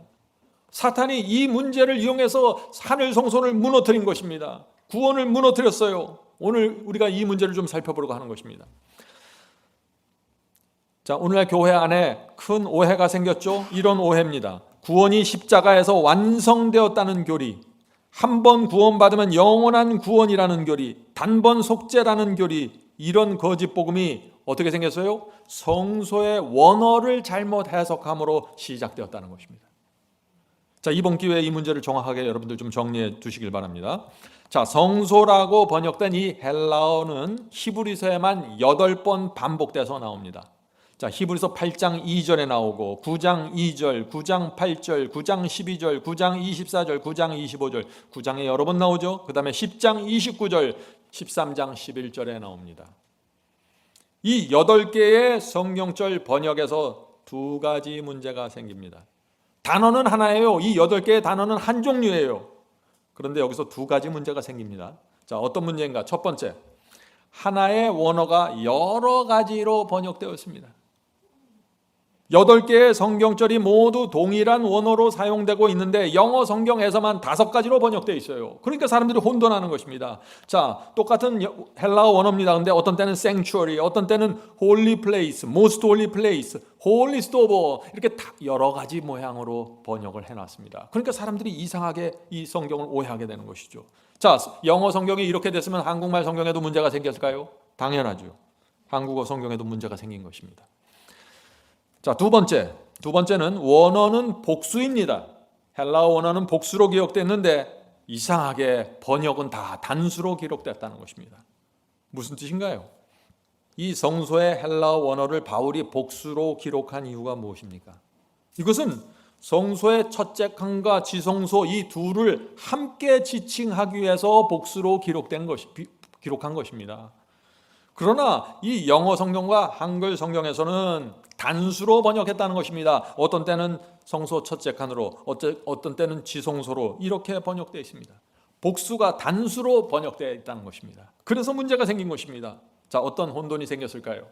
사탄이 이 문제를 이용해서 하늘 성소를 무너뜨린 것입니다. 구원을 무너뜨렸어요. 오늘 우리가 이 문제를 좀 살펴보려고 하는 것입니다. 자, 오늘날 교회 안에 큰 오해가 생겼죠? 이런 오해입니다. 구원이 십자가에서 완성되었다는 교리, 한 번 구원받으면 영원한 구원이라는 교리, 단번 속죄라는 교리, 이런 거짓 복음이 어떻게 생겼어요? 성소의 원어를 잘못 해석함으로 시작되었다는 것입니다. 자, 이번 기회에 이 문제를 정확하게 여러분들 좀 정리해 두시길 바랍니다. 자, 성소라고 번역된 이 헬라어는 히브리서에만 8번 반복돼서 나옵니다. 자, 히브리서 8장 2절에 나오고 9장 2절, 9장 8절, 9장 12절, 9장 24절, 9장 25절, 9장에 여러 번 나오죠. 그 다음에 10장 29절, 13장 11절에 나옵니다. 이 8개의 성경절 번역에서 두 가지 문제가 생깁니다. 단어는 하나예요. 이 8개의 단어는 한 종류예요. 그런데 여기서 두 가지 문제가 생깁니다. 자, 어떤 문제인가? 첫 번째, 하나의 원어가 여러 가지로 번역되어 있습니다. 8개의 성경절이 모두 동일한 원어로 사용되고 있는데 영어 성경에서만 5가지로 번역되어 있어요. 그러니까 사람들이 혼돈하는 것입니다. 자, 똑같은 헬라어 원어입니다. 근데 어떤 때는 sanctuary, 어떤 때는 holy place, most holy place, holiest of all, 이렇게 다 여러 가지 모양으로 번역을 해놨습니다. 그러니까 사람들이 이상하게 이 성경을 오해하게 되는 것이죠. 자, 영어 성경이 이렇게 됐으면 한국말 성경에도 문제가 생겼을까요? 당연하죠. 한국어 성경에도 문제가 생긴 것입니다. 자, 두 번째는 원어는 복수입니다. 헬라어 원어는 복수로 기록됐는데 이상하게 번역은 다 단수로 기록됐다는 것입니다. 무슨 뜻인가요? 이 성소의 헬라어 원어를 바울이 복수로 기록한 이유가 무엇입니까? 이것은 성소의 첫째 칸과 지성소 이 둘을 함께 지칭하기 위해서 복수로 기록한 것입니다. 그러나 이 영어 성경과 한글 성경에서는 단수로 번역했다는 것입니다. 어떤 때는 성소 첫째 칸으로, 어떤 때는 지성소로 이렇게 번역되어 있습니다. 복수가 단수로 번역되어 있다는 것입니다. 그래서 문제가 생긴 것입니다. 자, 어떤 혼돈이 생겼을까요?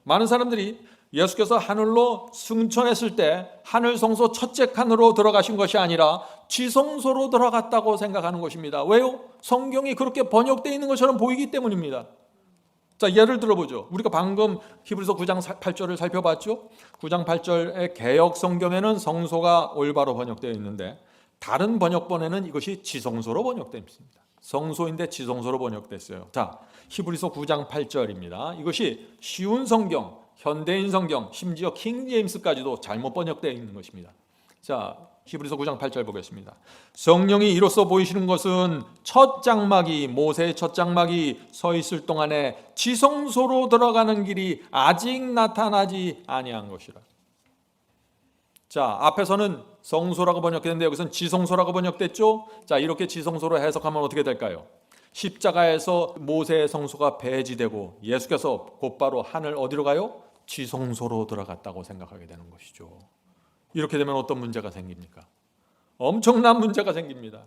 많은 사람들이 예수께서 하늘로 승천했을 때 하늘 성소 첫째 칸으로 들어가신 것이 아니라 지성소로 들어갔다고 생각하는 것입니다. 왜요? 성경이 그렇게 번역되어 있는 것처럼 보이기 때문입니다. 자, 예를 들어보죠. 우리가 방금 히브리서 9장 8절을 살펴봤죠. 9장 8절의 개역 성경에는 성소가 올바로 번역되어 있는데 다른 번역본에는 이것이 지성소로 번역되어 있습니다. 성소인데 지성소로 번역됐어요. 자, 히브리서 9장 8절입니다. 이것이 쉬운 성경, 현대인 성경, 심지어 킹 제임스까지도 잘못 번역되어 있는 것입니다. 자, 히브리서 9장 8절 보겠습니다. 성령이 이로써 보이시는 것은 첫 장막이, 모세의 첫 장막이 서 있을 동안에 지성소로 들어가는 길이 아직 나타나지 아니한 것이라. 자, 앞에서는 성소라고 번역했는데 여기서는 지성소라고 번역됐죠. 자, 이렇게 지성소로 해석하면 어떻게 될까요? 십자가에서 모세의 성소가 배지되고 예수께서 곧바로 하늘 어디로 가요? 지성소로 들어갔다고 생각하게 되는 것이죠. 이렇게 되면 어떤 문제가 생깁니까? 엄청난 문제가 생깁니다.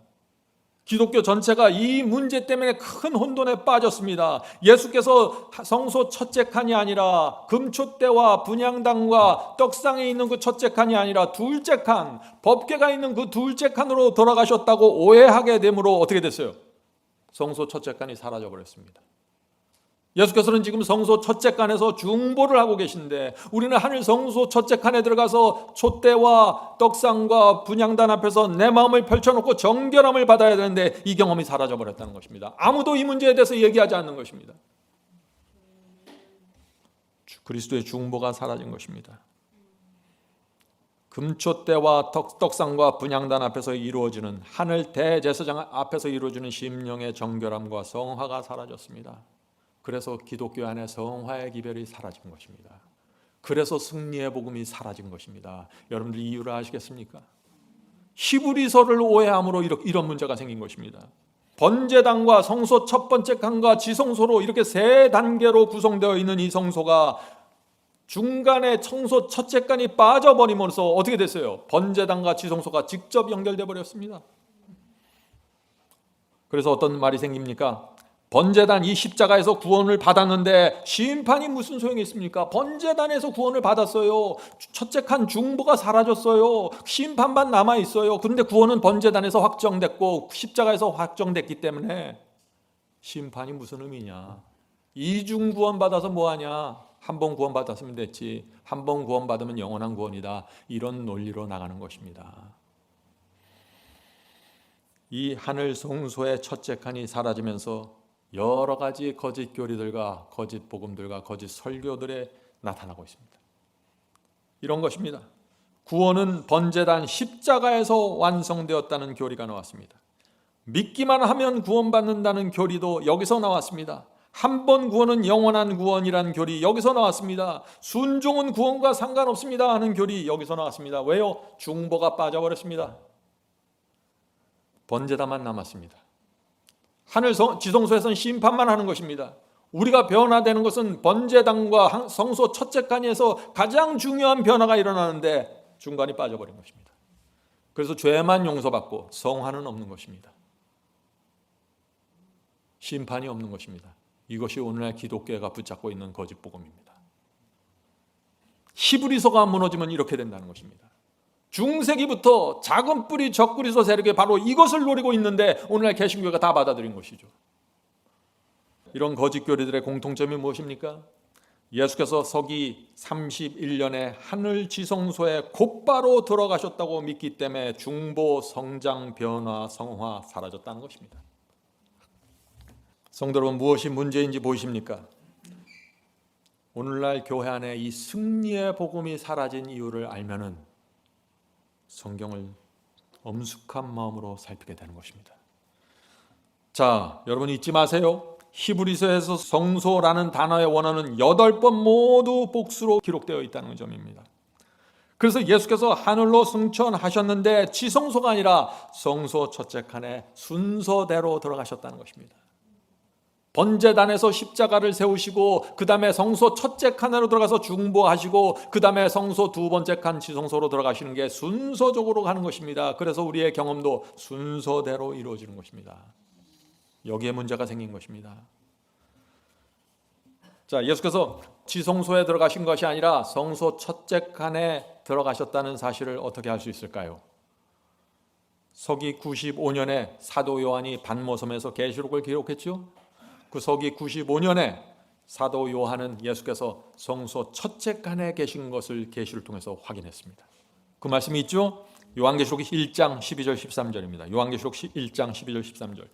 기독교 전체가 이 문제 때문에 큰 혼돈에 빠졌습니다. 예수께서 성소 첫째 칸이 아니라 금촛대와 분향단과 떡상에 있는 그 첫째 칸이 아니라 둘째 칸, 법궤가 있는 그 둘째 칸으로 돌아가셨다고 오해하게 되므로 어떻게 됐어요? 성소 첫째 칸이 사라져 버렸습니다. 예수께서는 지금 성소 첫째 칸에서 중보를 하고 계신데 우리는 하늘 성소 첫째 칸에 들어가서 촛대와 떡상과 분향단 앞에서 내 마음을 펼쳐놓고 정결함을 받아야 되는데 이 경험이 사라져 버렸다는 것입니다. 아무도 이 문제에 대해서 얘기하지 않는 것입니다. 그리스도의 중보가 사라진 것입니다. 금촛대와 떡상과 분향단 앞에서 이루어지는 하늘 대제사장 앞에서 이루어지는 심령의 정결함과 성화가 사라졌습니다. 그래서 기독교 안에 성화의 기별이 사라진 것입니다. 그래서 승리의 복음이 사라진 것입니다. 여러분들 이유를 아시겠습니까? 히브리서를 오해함으로 이런 문제가 생긴 것입니다. 번제단과 성소 첫 번째 칸과 지성소로 이렇게 세 단계로 구성되어 있는 이 성소가 중간에 성소 첫째 칸이 빠져버리면서 어떻게 됐어요? 번제단과 지성소가 직접 연결돼 버렸습니다. 그래서 어떤 말이 생깁니까? 번제단, 이 십자가에서 구원을 받았는데 심판이 무슨 소용이 있습니까? 번제단에서 구원을 받았어요. 첫째 칸 중보가 사라졌어요. 심판만 남아있어요. 그런데 구원은 번제단에서 확정됐고 십자가에서 확정됐기 때문에 심판이 무슨 의미냐? 이중 구원 받아서 뭐하냐? 한 번 구원 받았으면 됐지. 한 번 구원 받으면 영원한 구원이다. 이런 논리로 나가는 것입니다. 이 하늘 성소의 첫째 칸이 사라지면서 여러 가지 거짓 교리들과 거짓 복음들과 거짓 설교들에 나타나고 있습니다. 이런 것입니다. 구원은 번제단 십자가에서 완성되었다는 교리가 나왔습니다. 믿기만 하면 구원받는다는 교리도 여기서 나왔습니다. 한 번 구원은 영원한 구원이라는 교리 여기서 나왔습니다. 순종은 구원과 상관없습니다 하는 교리 여기서 나왔습니다. 왜요? 중보가 빠져버렸습니다. 번제단만 남았습니다. 하늘 지성소에서는 심판만 하는 것입니다. 우리가 변화되는 것은 번제단과 성소 첫째 칸에서 가장 중요한 변화가 일어나는데 중간이 빠져버린 것입니다. 그래서 죄만 용서받고 성화는 없는 것입니다. 심판이 없는 것입니다. 이것이 오늘날 기독교회가 붙잡고 있는 거짓 복음입니다. 히브리서가 무너지면 이렇게 된다는 것입니다. 중세기부터 작은 뿌리 적그리스도 세력이 바로 이것을 노리고 있는데 오늘날 개신교회가 다 받아들인 것이죠. 이런 거짓 교리들의 공통점이 무엇입니까? 예수께서 서기 31년에 하늘 지성소에 곧바로 들어가셨다고 믿기 때문에 중보, 성장, 변화, 성화 사라졌다는 것입니다. 성도 여러분, 무엇이 문제인지 보이십니까? 오늘날 교회 안에 이 승리의 복음이 사라진 이유를 알면은 성경을 엄숙한 마음으로 살피게 되는 것입니다. 자, 여러분 잊지 마세요. 히브리서에서 성소라는 단어의 원어는 8번 모두 복수로 기록되어 있다는 점입니다. 그래서 예수께서 하늘로 승천하셨는데 지성소가 아니라 성소 첫째 칸에 순서대로 들어가셨다는 것입니다. 번제단에서 십자가를 세우시고 그 다음에 성소 첫째 칸으로 들어가서 중보하시고 그 다음에 성소 두 번째 칸 지성소로 들어가시는 게 순서적으로 가는 것입니다. 그래서 우리의 경험도 순서대로 이루어지는 것입니다. 여기에 문제가 생긴 것입니다. 자, 예수께서 지성소에 들어가신 것이 아니라 성소 첫째 칸에 들어가셨다는 사실을 어떻게 알 수 있을까요? 서기 95년에 사도 요한이 반모섬에서 계시록을 기록했죠. 그 서기 95년에 사도 요한은 예수께서 성소 첫째 칸에 계신 것을 계시를 통해서 확인했습니다. 그 말씀이 있죠. 요한계시록 1장 12절 13절입니다. 요한계시록 1장 12절 13절.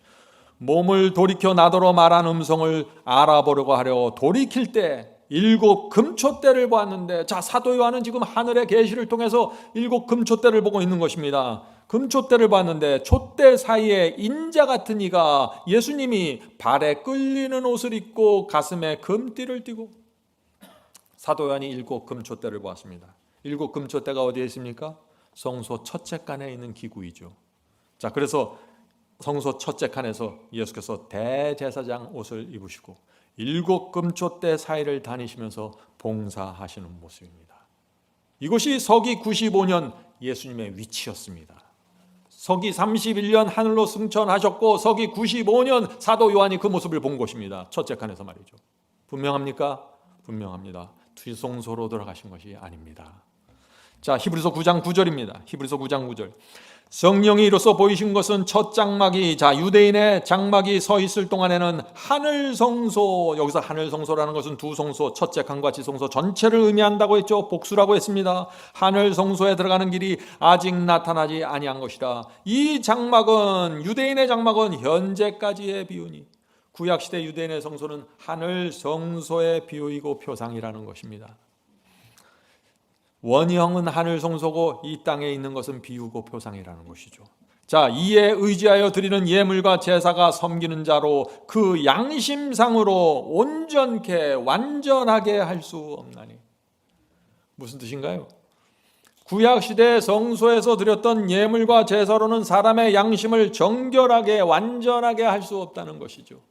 몸을 돌이켜 나더러 말한 음성을 알아보려고 하려 돌이킬 때 7 금초대를 보았는데, 자, 사도 요한은 지금 하늘의 계시를 통해서 7 금초대를 보고 있는 것입니다. 금초대를 봤는데 촛대 사이에 인자 같은 이가, 예수님이 발에 끌리는 옷을 입고 가슴에 금띠를 띠고, 사도 요한이 7 금초대를 보았습니다. 7 금초대가 어디에 있습니까? 성소 첫째 칸에 있는 기구이죠. 자, 그래서 성소 첫째 칸에서 예수께서 대제사장 옷을 입으시고 7 금초대 사이를 다니시면서 봉사하시는 모습입니다. 이것이 서기 95년 예수님의 위치였습니다. 서기 31년 하늘로 승천하셨고 서기 95년 사도 요한이 그 모습을 본 것입니다. 첫째 칸에서 말이죠. 분명합니까? 분명합니다. 뒤성소로 들어가신 것이 아닙니다. 자, 히브리서 9장 9절입니다. 히브리서 9장 9절. 성령이 이로써 보이신 것은 첫 장막이, 자, 유대인의 장막이 서 있을 동안에는 하늘 성소, 여기서 하늘 성소라는 것은 두 성소, 첫째 칸과 지성소 전체를 의미한다고 했죠. 복수라고 했습니다. 하늘 성소에 들어가는 길이 아직 나타나지 아니한 것이라. 이 장막은, 유대인의 장막은 현재까지의 비유니, 구약시대 유대인의 성소는 하늘 성소의 비유이고 표상이라는 것입니다. 원형은 하늘 성소고 이 땅에 있는 것은 비유고 표상이라는 것이죠. 자, 이에 의지하여 드리는 예물과 제사가 섬기는 자로 그 양심상으로 온전케 완전하게 할 수 없나니. 무슨 뜻인가요? 구약시대 성소에서 드렸던 예물과 제사로는 사람의 양심을 정결하게 완전하게 할 수 없다는 것이죠.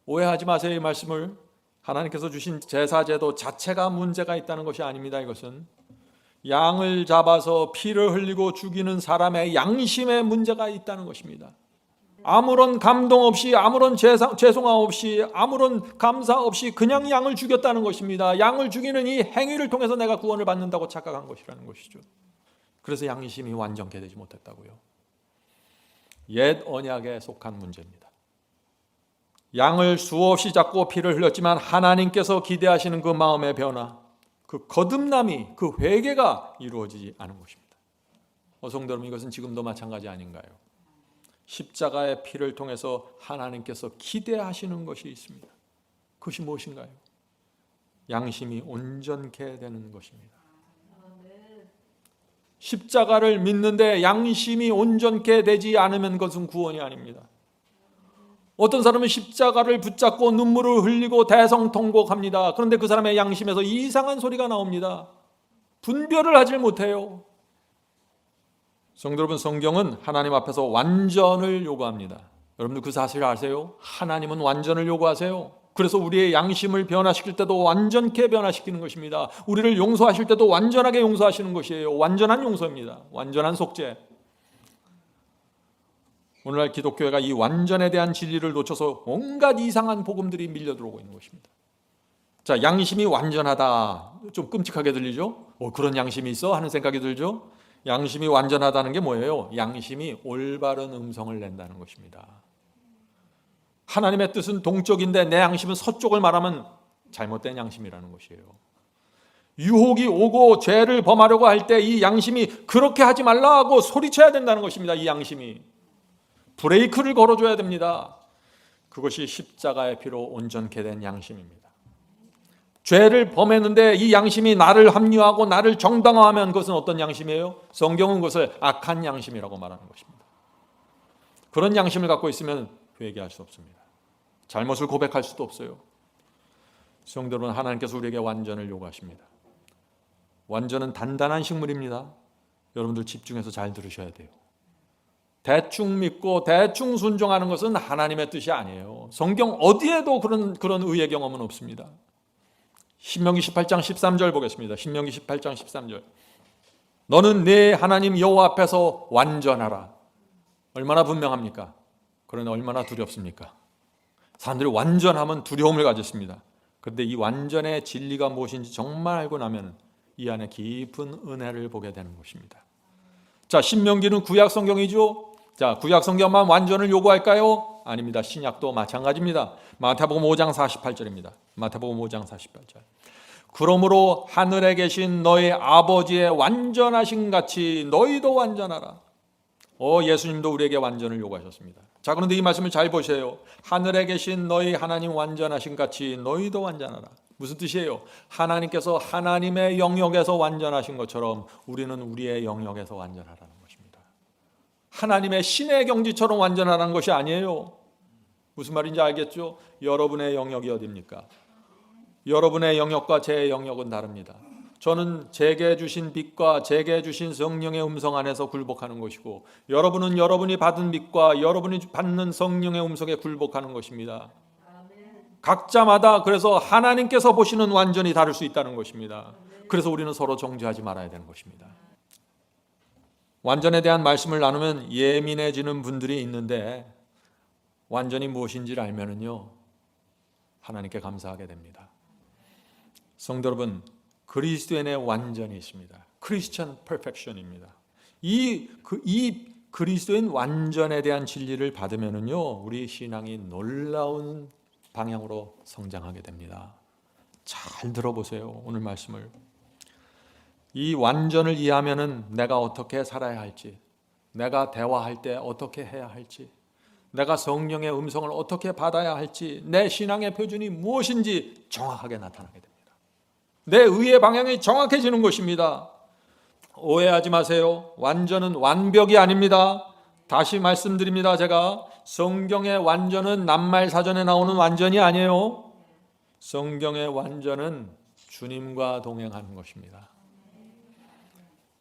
오해하지 마세요. 이 말씀을. 하나님께서 주신 제사제도 자체가 문제가 있다는 것이 아닙니다. 이것은 양을 잡아서 피를 흘리고 죽이는 사람의 양심에 문제가 있다는 것입니다. 아무런 감동 없이, 아무런 죄송함 없이, 아무런 감사 없이 그냥 양을 죽였다는 것입니다. 양을 죽이는 이 행위를 통해서 내가 구원을 받는다고 착각한 것이라는 것이죠. 그래서 양심이 완전케 되지 못했다고요. 옛 언약에 속한 문제입니다. 양을 수없이 잡고 피를 흘렸지만 하나님께서 기대하시는 그 마음의 변화, 그 거듭남이, 그 회개가 이루어지지 않은 것입니다. 성도 여러분, 이것은 지금도 마찬가지 아닌가요? 십자가의 피를 통해서 하나님께서 기대하시는 것이 있습니다. 그것이 무엇인가요? 양심이 온전케 되는 것입니다. 십자가를 믿는데 양심이 온전케 되지 않으면 그것은 구원이 아닙니다. 어떤 사람은 십자가를 붙잡고 눈물을 흘리고 대성통곡합니다. 그런데 그 사람의 양심에서 이상한 소리가 나옵니다. 분별을 하질 못해요. 성도 여러분, 성경은 하나님 앞에서 완전을 요구합니다. 여러분들 그 사실 아세요? 하나님은 완전을 요구하세요. 그래서 우리의 양심을 변화시킬 때도 완전케 변화시키는 것입니다. 우리를 용서하실 때도 완전하게 용서하시는 것이에요. 완전한 용서입니다. 완전한 속죄. 오늘날 기독교회가 이 완전에 대한 진리를 놓쳐서 온갖 이상한 복음들이 밀려 들어오고 있는 것입니다. 자, 양심이 완전하다. 좀 끔찍하게 들리죠? 그런 양심이 있어? 하는 생각이 들죠? 양심이 완전하다는 게 뭐예요? 양심이 올바른 음성을 낸다는 것입니다. 하나님의 뜻은 동쪽인데 내 양심은 서쪽을 말하면 잘못된 양심이라는 것이에요. 유혹이 오고 죄를 범하려고 할 때 이 양심이 그렇게 하지 말라고 소리쳐야 된다는 것입니다. 이 양심이 브레이크를 걸어줘야 됩니다. 그것이 십자가의 피로 온전케 된 양심입니다. 죄를 범했는데 이 양심이 나를 합리화하고 나를 정당화하면 그것은 어떤 양심이에요? 성경은 그것을 악한 양심이라고 말하는 것입니다. 그런 양심을 갖고 있으면 회개할 수 없습니다. 잘못을 고백할 수도 없어요. 성도 여러분, 하나님께서 우리에게 완전을 요구하십니다. 완전은 단단한 식물입니다. 여러분들 집중해서 잘 들으셔야 돼요. 대충 믿고 대충 순종하는 것은 하나님의 뜻이 아니에요. 성경 어디에도 그런 의의 경험은 없습니다. 신명기 18장 13절 보겠습니다. 신명기 18장 13절. 너는 네 하나님 여호와 앞에서 완전하라. 얼마나 분명합니까? 그러나 얼마나 두렵습니까? 사람들이 완전하면 두려움을 가졌습니다. 그런데 이 완전의 진리가 무엇인지 정말 알고 나면 이 안에 깊은 은혜를 보게 되는 것입니다. 자, 신명기는 구약 성경이죠. 자, 구약 성경만 완전을 요구할까요? 아닙니다. 신약도 마찬가지입니다. 마태복음 5장 48절입니다. 마태복음 5장 48절. 그러므로 하늘에 계신 너희 아버지의 완전하신 같이 너희도 완전하라. 예수님도 우리에게 완전을 요구하셨습니다. 자, 그런데 이 말씀을 잘 보세요. 하늘에 계신 너희 하나님 완전하신 같이 너희도 완전하라. 무슨 뜻이에요? 하나님께서 하나님의 영역에서 완전하신 것처럼 우리는 우리의 영역에서 완전하라는 것입니다. 하나님의 신의 경지처럼 완전하라는 것이 아니에요. 무슨 말인지 알겠죠? 여러분의 영역이 어디입니까? 여러분의 영역과 제 영역은 다릅니다. 저는 제게 주신 빛과 제게 주신 성령의 음성 안에서 굴복하는 것이고, 여러분은 여러분이 받은 빛과 여러분이 받는 성령의 음성에 굴복하는 것입니다. 각자마다 그래서 하나님께서 보시는 완전히 다를 수 있다는 것입니다. 그래서 우리는 서로 정죄하지 말아야 되는 것입니다. 완전에 대한 말씀을 나누면 예민해지는 분들이 있는데, 완전이 무엇인지를 알면은요, 하나님께 감사하게 됩니다. 성도 여러분, 그리스도인의 완전이 있습니다. 크리스천 퍼펙션입니다. 이 그리스도인 완전에 대한 진리를 받으면은요, 우리 신앙이 놀라운 방향으로 성장하게 됩니다. 잘 들어보세요, 오늘 말씀을. 이 완전을 이해하면은 내가 어떻게 살아야 할지, 내가 대화할 때 어떻게 해야 할지, 내가 성령의 음성을 어떻게 받아야 할지, 내 신앙의 표준이 무엇인지 정확하게 나타나게 됩니다. 내 의의 방향이 정확해지는 것입니다. 오해하지 마세요. 완전은 완벽이 아닙니다. 다시 말씀드립니다. 제가 성경의 완전은 낱말 사전에 나오는 완전이 아니에요. 성경의 완전은 주님과 동행하는 것입니다.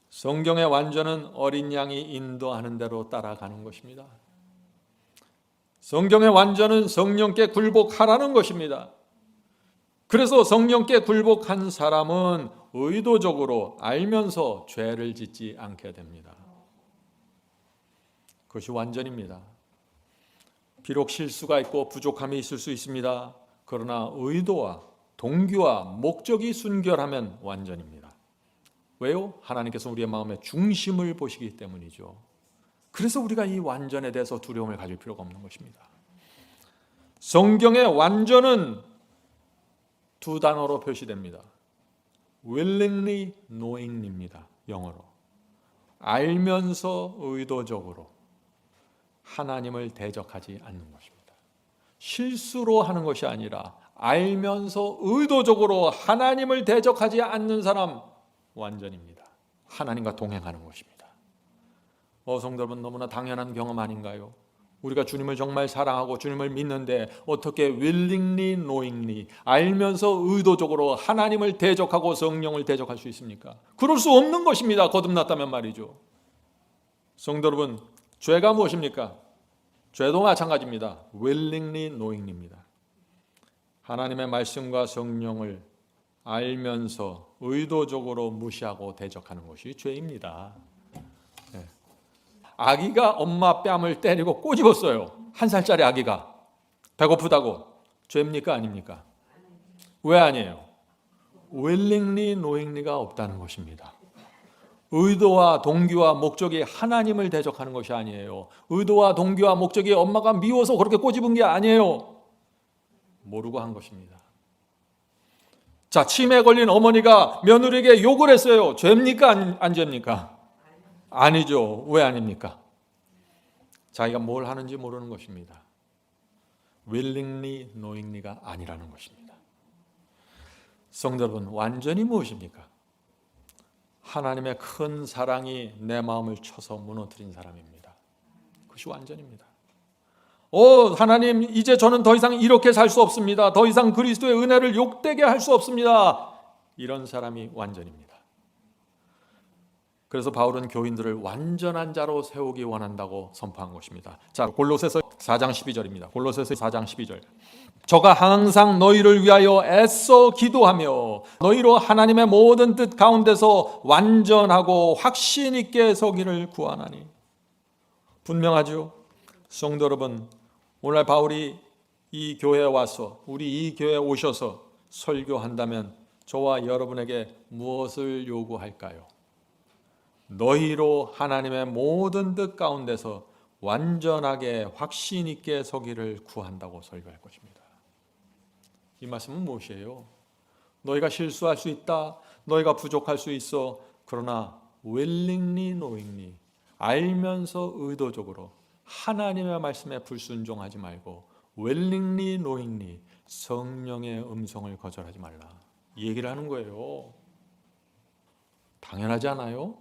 성경의 완전은 어린 양이 인도하는 대로 따라가는 것입니다. 성경의 완전은 성령께 굴복하라는 것입니다. 그래서 성령께 굴복한 사람은 의도적으로 알면서 죄를 짓지 않게 됩니다. 그것이 완전입니다. 비록 실수가 있고 부족함이 있을 수 있습니다. 그러나 의도와 동기와 목적이 순결하면 완전입니다. 왜요? 하나님께서 우리의 마음의 중심을 보시기 때문이죠. 그래서 우리가 이 완전에 대해서 두려움을 가질 필요가 없는 것입니다. 성경의 완전은 두 단어로 표시됩니다. willingly, knowingly입니다. 영어로. 알면서 의도적으로 하나님을 대적하지 않는 것입니다. 실수로 하는 것이 아니라 알면서 의도적으로 하나님을 대적하지 않는 사람 완전입니다. 하나님과 동행하는 것입니다. 성도 여러분, 너무나 당연한 경험 아닌가요? 우리가 주님을 정말 사랑하고 주님을 믿는데 어떻게 willingly, knowingly 알면서 의도적으로 하나님을 대적하고 성령을 대적할 수 있습니까? 그럴 수 없는 것입니다. 거듭났다면 말이죠. 성도 여러분, 죄가 무엇입니까? 죄도 마찬가지입니다. willingly, knowingly입니다. 하나님의 말씀과 성령을 알면서 의도적으로 무시하고 대적하는 것이 죄입니다. 아기가 엄마 뺨을 때리고 꼬집었어요. 1살짜리 아기가 배고프다고. 죄입니까? 아닙니까? 왜 아니에요? willingly, knowingly가 없다는 것입니다. 의도와 동기와 목적이 하나님을 대적하는 것이 아니에요. 의도와 동기와 목적이 엄마가 미워서 그렇게 꼬집은 게 아니에요. 모르고 한 것입니다. 자, 치매에 걸린 어머니가 며느리에게 욕을 했어요. 죄입니까? 안 죄입니까? 아니죠. 왜 아닙니까? 자기가 뭘 하는지 모르는 것입니다. willingly, knowingly가 아니라는 것입니다. 성도 여러분, 완전히 무엇입니까? 하나님의 큰 사랑이 내 마음을 쳐서 무너뜨린 사람입니다. 그것이 완전입니다. 하나님, 이제 저는 더 이상 이렇게 살 수 없습니다. 더 이상 그리스도의 은혜를 욕되게 할 수 없습니다. 이런 사람이 완전입니다. 그래서 바울은 교인들을 완전한 자로 세우기 원한다고 선포한 것입니다. 자, 골로새서 4장 12절입니다. 골로새서 4장 12절. 저가 항상 너희를 위하여 애써 기도하며 너희로 하나님의 모든 뜻 가운데서 완전하고 확신 있게 서기를 구하나니. 분명하죠? 성도 여러분, 오늘 바울이 이 교회에 와서 우리 이 교회에 오셔서 설교한다면 저와 여러분에게 무엇을 요구할까요? 너희로 하나님의 모든 뜻 가운데서 완전하게 확신 있게 서기를 구한다고 설교할 것입니다. 이 말씀은 무엇이에요? 너희가 실수할 수 있다. 너희가 부족할 수 있어. 그러나 willingly, knowingly 알면서 의도적으로 하나님의 말씀에 불순종하지 말고 willingly, knowingly 성령의 음성을 거절하지 말라. 이 얘기를 하는 거예요. 당연하지 않아요?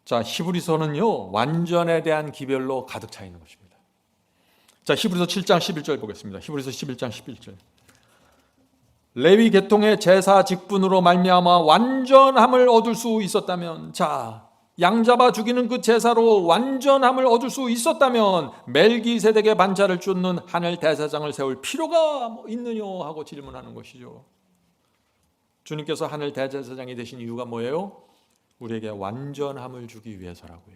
자, 히브리서는요, 완전에 대한 기별로 가득 차 있는 것입니다. 자, 히브리서 7장 11절 보겠습니다. 히브리서 11장 11절. 레위 계통의 제사 직분으로 말미암아 완전함을 얻을 수 있었다면, 자, 양 잡아 죽이는 그 제사로 완전함을 얻을 수 있었다면 멜기세덱의 반차를 쫓는 하늘 대제사장을 세울 필요가 있느냐 하고 질문하는 것이죠. 주님께서 하늘 대제사장이 되신 이유가 뭐예요? 우리에게 완전함을 주기 위해서라고요.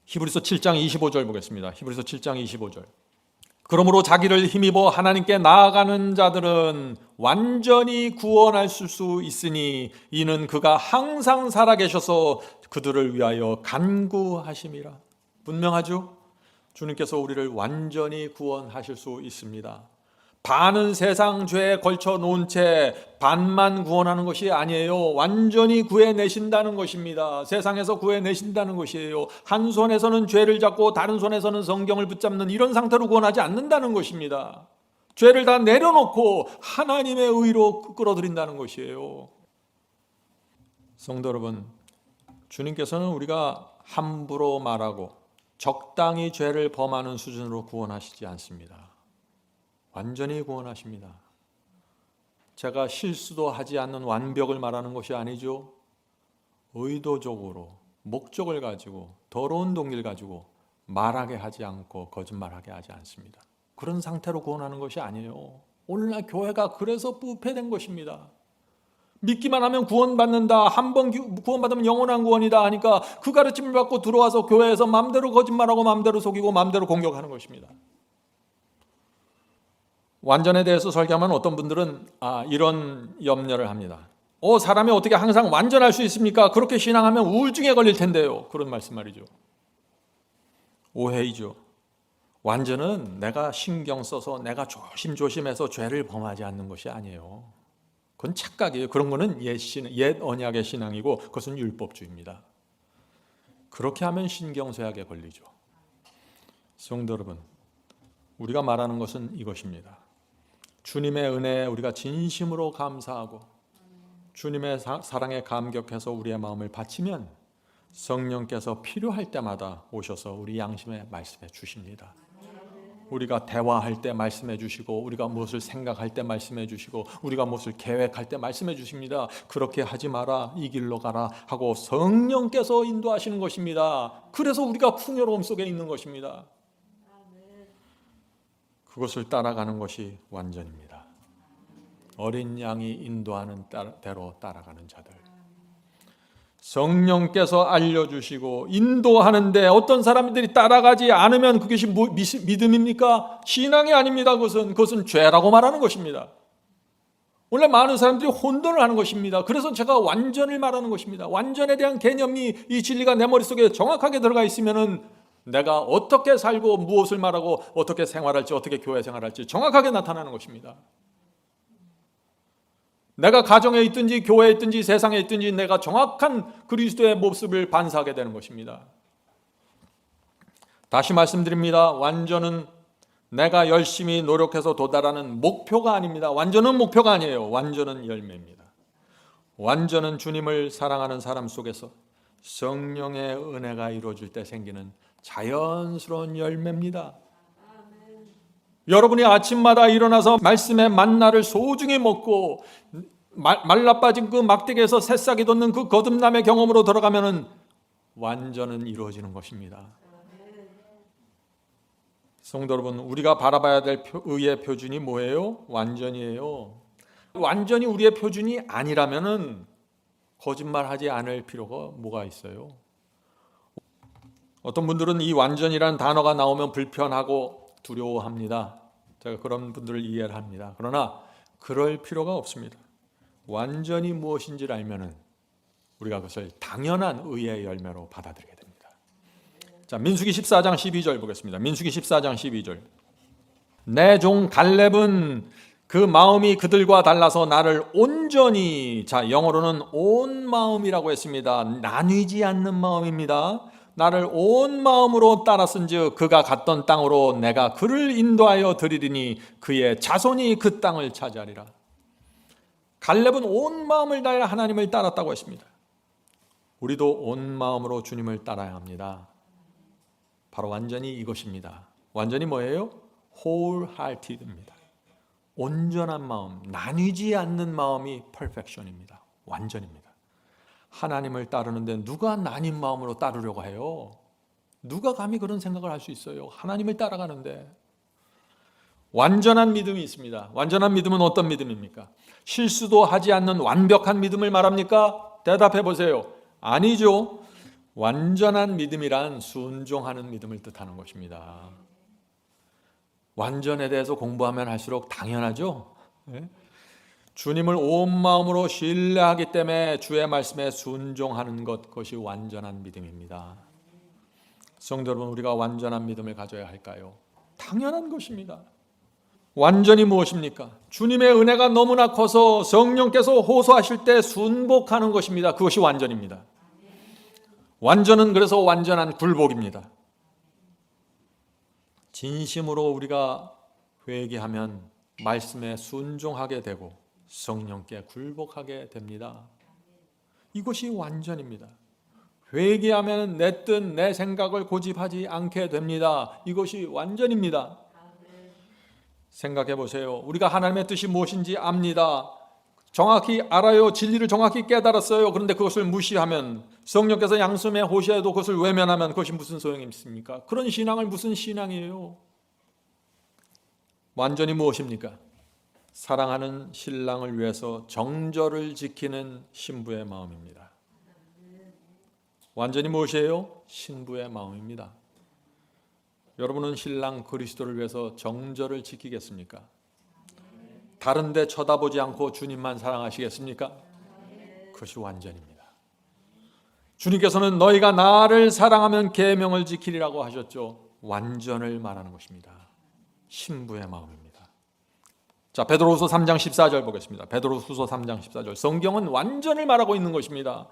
히브리서 7장 25절 보겠습니다. 히브리서 7장 25절. 그러므로 자기를 힘입어 하나님께 나아가는 자들은 완전히 구원하실 수 있으니 이는 그가 항상 살아계셔서 그들을 위하여 간구하심이라. 분명하죠? 주님께서 우리를 완전히 구원하실 수 있습니다. 반은 세상 죄에 걸쳐 놓은 채 반만 구원하는 것이 아니에요. 완전히 구해내신다는 것입니다. 세상에서 구해내신다는 것이에요. 한 손에서는 죄를 잡고 다른 손에서는 성경을 붙잡는 이런 상태로 구원하지 않는다는 것입니다. 죄를 다 내려놓고 하나님의 의로 끌어들인다는 것이에요. 성도 여러분, 주님께서는 우리가 함부로 말하고 적당히 죄를 범하는 수준으로 구원하시지 않습니다. 완전히 구원하십니다. 제가 실수도 하지 않는 완벽을 말하는 것이 아니죠. 의도적으로 목적을 가지고 더러운 동기를 가지고 말하게 하지 않고 거짓말하게 하지 않습니다. 그런 상태로 구원하는 것이 아니에요. 오늘날 교회가 그래서 부패된 것입니다. 믿기만 하면 구원받는다. 한 번 구원받으면 영원한 구원이다 하니까 그 가르침을 받고 들어와서 교회에서 마음대로 거짓말하고 마음대로 속이고 마음대로 공격하는 것입니다. 완전에 대해서 설교하면 어떤 분들은 이런 염려를 합니다. 사람이 어떻게 항상 완전할 수 있습니까? 그렇게 신앙하면 우울증에 걸릴 텐데요. 그런 말씀 말이죠. 오해이죠. 완전은 내가 신경 써서 내가 조심조심해서 죄를 범하지 않는 것이 아니에요. 그건 착각이에요. 그런 거는 옛 언약의 신앙이고 그것은 율법주의입니다. 그렇게 하면 신경쇠약에 걸리죠. 성도 여러분, 우리가 말하는 것은 이것입니다. 주님의 은혜에 우리가 진심으로 감사하고 주님의 사랑에 감격해서 우리의 마음을 바치면 성령께서 필요할 때마다 오셔서 우리 양심에 말씀해 주십니다. 우리가 대화할 때 말씀해 주시고 우리가 무엇을 생각할 때 말씀해 주시고 우리가 무엇을 계획할 때 말씀해 주십니다. 그렇게 하지 마라, 이 길로 가라 하고 성령께서 인도하시는 것입니다. 그래서 우리가 풍요로움 속에 있는 것입니다. 그것을 따라가는 것이 완전입니다. 어린 양이 인도하는 대로 따라가는 자들. 성령께서 알려주시고 인도하는데 어떤 사람들이 따라가지 않으면 그것이 믿음입니까? 신앙이 아닙니다. 그것은 죄라고 말하는 것입니다. 원래 많은 사람들이 혼돈을 하는 것입니다. 그래서 제가 완전을 말하는 것입니다. 완전에 대한 개념이 이 진리가 내 머릿속에 정확하게 들어가 있으면은 내가 어떻게 살고 무엇을 말하고 어떻게 생활할지 어떻게 교회 생활할지 정확하게 나타나는 것입니다. 내가 가정에 있든지 교회에 있든지 세상에 있든지 내가 정확한 그리스도의 모습을 반사하게 되는 것입니다. 다시 말씀드립니다. 완전은 내가 열심히 노력해서 도달하는 목표가 아닙니다. 완전은 목표가 아니에요. 완전은 열매입니다. 완전은 주님을 사랑하는 사람 속에서 성령의 은혜가 이루어질 때 생기는 자연스러운 열매입니다. 여러분이 아침마다 일어나서 말씀의 만나를 소중히 먹고 말라빠진 그 막대기에서 새싹이 돋는 그 거듭남의 경험으로 들어가면 완전은 이루어지는 것입니다. 성도 여러분, 우리가 바라봐야 될 의의 표준이 뭐예요? 완전이에요. 완전히 우리의 표준이 아니라면 거짓말하지 않을 필요가 뭐가 있어요? 어떤 분들은 이 완전이라는 단어가 나오면 불편하고 두려워합니다. 제가 그런 분들을 이해를 합니다. 그러나 그럴 필요가 없습니다. 완전히 무엇인지를 알면은 우리가 그것을 당연한 의의 열매로 받아들이게 됩니다. 자, 민수기 14장 12절 보겠습니다. 민수기 14장 12절. 내 종 갈렙은 그 마음이 그들과 달라서 나를 온전히, 자, 영어로는 온 마음이라고 했습니다. 나뉘지 않는 마음입니다. 나를 온 마음으로 따랐은즉 그가 갔던 땅으로 내가 그를 인도하여 드리리니 그의 자손이 그 땅을 차지하리라. 갈렙은 온 마음을 다해 하나님을 따랐다고 했습니다. 우리도 온 마음으로 주님을 따라야 합니다. 바로 완전히 이것입니다. 완전히 뭐예요? wholehearted입니다. 온전한 마음, 나뉘지 않는 마음이 perfection입니다. 완전입니다. 하나님을 따르는데 누가 나뉜 마음으로 따르려고 해요? 누가 감히 그런 생각을 할 수 있어요? 하나님을 따라가는데. 완전한 믿음이 있습니다. 완전한 믿음은 어떤 믿음입니까? 실수도 하지 않는 완벽한 믿음을 말합니까? 대답해 보세요. 아니죠. 완전한 믿음이란 순종하는 믿음을 뜻하는 것입니다. 완전에 대해서 공부하면 할수록 당연하죠. 네? 주님을 온 마음으로 신뢰하기 때문에 주의 말씀에 순종하는 것, 그것이 완전한 믿음입니다. 성도 여러분, 우리가 완전한 믿음을 가져야 할까요? 당연한 것입니다. 완전히 무엇입니까? 주님의 은혜가 너무나 커서 성령께서 호소하실 때 순복하는 것입니다. 그것이 완전입니다. 완전은 그래서 완전한 굴복입니다. 진심으로 우리가 회개하면 말씀에 순종하게 되고 성령께 굴복하게 됩니다. 이것이 완전입니다. 회개하면 내 뜻, 내 생각을 고집하지 않게 됩니다. 이것이 완전입니다. 생각해 보세요. 우리가 하나님의 뜻이 무엇인지 압니다. 정확히 알아요. 진리를 정확히 깨달았어요. 그런데 그것을 무시하면, 성령께서 양심에 호시해도 그것을 외면하면 그것이 무슨 소용이 있습니까? 그런 신앙을 무슨 신앙이에요? 완전히 무엇입니까? 사랑하는 신랑을 위해서 정절을 지키는 신부의 마음입니다. 완전히 무엇이에요? 신부의 마음입니다. 여러분은 신랑 그리스도를 위해서 정절을 지키겠습니까? 다른 데 쳐다보지 않고 주님만 사랑하시겠습니까? 그것이 완전입니다. 주님께서는 너희가 나를 사랑하면 계명을 지키리라고 하셨죠. 완전을 말하는 것입니다. 신부의 마음입니다. 자, 베드로후서 3장 14절 보겠습니다. 베드로후서 3장 14절. 성경은 완전을 말하고 있는 것입니다.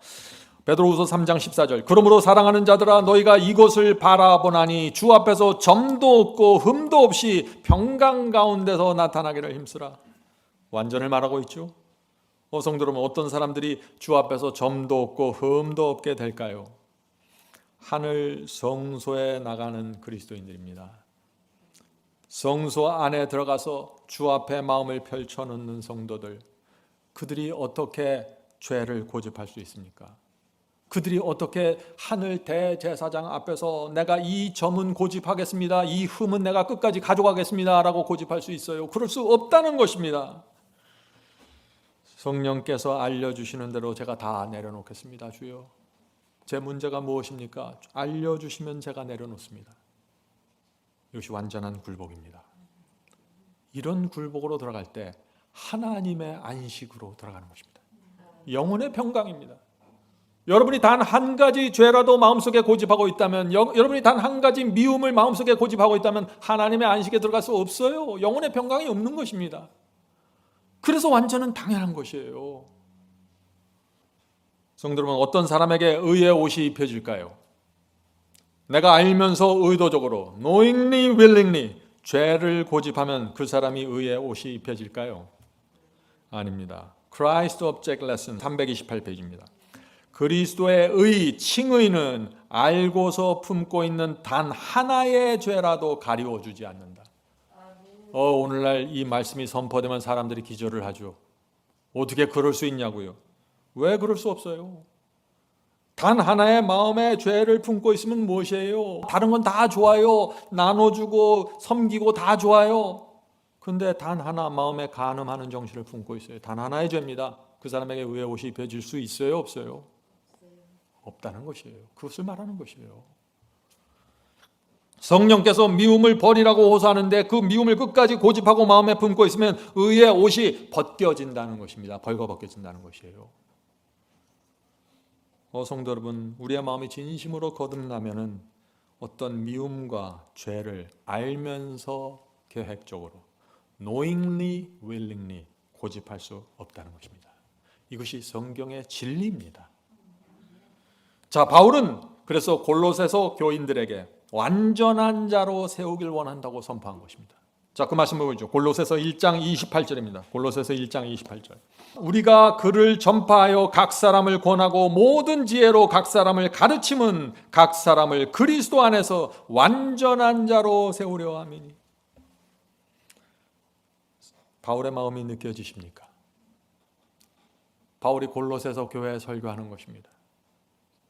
베드로후서 3장 14절. 그러므로 사랑하는 자들아 너희가 이것을 바라보나니 주 앞에서 점도 없고 흠도 없이 평강 가운데서 나타나기를 힘쓰라. 완전을 말하고 있죠. 성도 여러분, 어떤 사람들이 주 앞에서 점도 없고 흠도 없게 될까요? 하늘 성소에 나가는 그리스도인들입니다. 성소 안에 들어가서 주 앞에 마음을 펼쳐놓는 성도들, 그들이 어떻게 죄를 고집할 수 있습니까? 그들이 어떻게 하늘 대제사장 앞에서 내가 이 점은 고집하겠습니다, 이 흠은 내가 끝까지 가져가겠습니다 라고 고집할 수 있어요? 그럴 수 없다는 것입니다. 성령께서 알려주시는 대로 제가 다 내려놓겠습니다. 주여, 제 문제가 무엇입니까? 알려주시면 제가 내려놓습니다. 이것이 완전한 굴복입니다. 이런 굴복으로 들어갈 때 하나님의 안식으로 들어가는 것입니다. 영혼의 평강입니다. 여러분이 단 한 가지 죄라도 마음속에 고집하고 있다면, 여러분이 단 한 가지 미움을 마음속에 고집하고 있다면 하나님의 안식에 들어갈 수 없어요. 영혼의 평강이 없는 것입니다. 그래서 완전은 당연한 것이에요. 성도 여러분, 어떤 사람에게 의의 옷이 입혀질까요? 내가 알면서 의도적으로 knowingly, willingly 죄를 고집하면 그 사람이 의의 옷이 입혀질까요? 아닙니다. Christ Object Lesson 328페이지입니다. 그리스도의 의, 칭의는 알고서 품고 있는 단 하나의 죄라도 가리워주지 않는다. 오늘날 이 말씀이 선포되면 사람들이 기절을 하죠. 어떻게 그럴 수 있냐고요. 왜 그럴 수 없어요? 단 하나의 마음의 죄를 품고 있으면 무엇이에요? 다른 건 다 좋아요. 나눠주고 섬기고 다 좋아요. 그런데 단 하나 마음에 간음하는 정신을 품고 있어요. 단 하나의 죄입니다. 그 사람에게 의의 옷이 입혀질 수 있어요? 없어요? 없다는 것이에요. 그것을 말하는 것이에요. 성령께서 미움을 버리라고 호소하는데 그 미움을 끝까지 고집하고 마음에 품고 있으면 의의 옷이 벗겨진다는 것입니다. 벌거벗겨진다는 것이에요. 성도 여러분, 우리의 마음이 진심으로 거듭나면은 어떤 미움과 죄를 알면서 계획적으로 knowingly, willingly 고집할 수 없다는 것입니다. 이것이 성경의 진리입니다. 자, 바울은 그래서 골로새서 교인들에게 완전한 자로 세우길 원한다고 선포한 것입니다. 자, 그 말씀 보죠. 골로새서 1장 28절입니다. 골로새서 1장 28절. 우리가 그를 전파하여 각 사람을 권하고 모든 지혜로 각 사람을 가르침은 각 사람을 그리스도 안에서 완전한 자로 세우려 함이니. 바울의 마음이 느껴지십니까? 바울이 골로새서 교회에 설교하는 것입니다.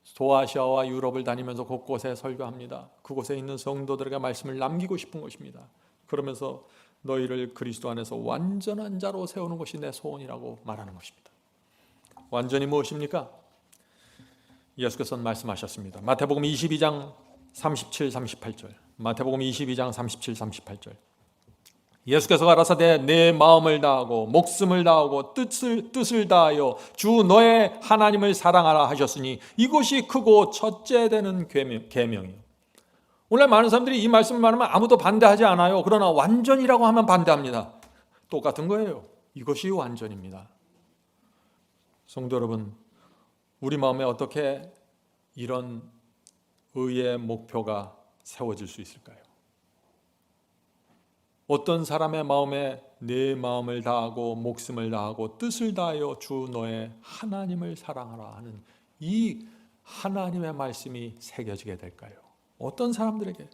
소아시아와 유럽을 다니면서 곳곳에 설교합니다. 그곳에 있는 성도들에게 말씀을 남기고 싶은 것입니다. 그러면서 너희를 그리스도 안에서 완전한 자로 세우는 것이 내 소원이라고 말하는 것입니다. 완전히 무엇입니까? 예수께서는 말씀하셨습니다. 마태복음 22장 37, 38절. 마태복음 22장 37, 38절. 예수께서 가라사대 내 마음을 다하고 목숨을 다하고 뜻을 다하여 주 너의 하나님을 사랑하라 하셨으니 이것이 크고 첫째 되는 계명이요. 오늘 많은 사람들이 이 말씀을 말하면 아무도 반대하지 않아요. 그러나 완전이라고 하면 반대합니다. 똑같은 거예요. 이것이 완전입니다. 성도 여러분, 우리 마음에 어떻게 이런 의의 목표가 세워질 수 있을까요? 어떤 사람의 마음에 내 마음을 다하고 목숨을 다하고 뜻을 다하여 주 너의 하나님을 사랑하라 하는 이 하나님의 말씀이 새겨지게 될까요? 어떤 사람들에게?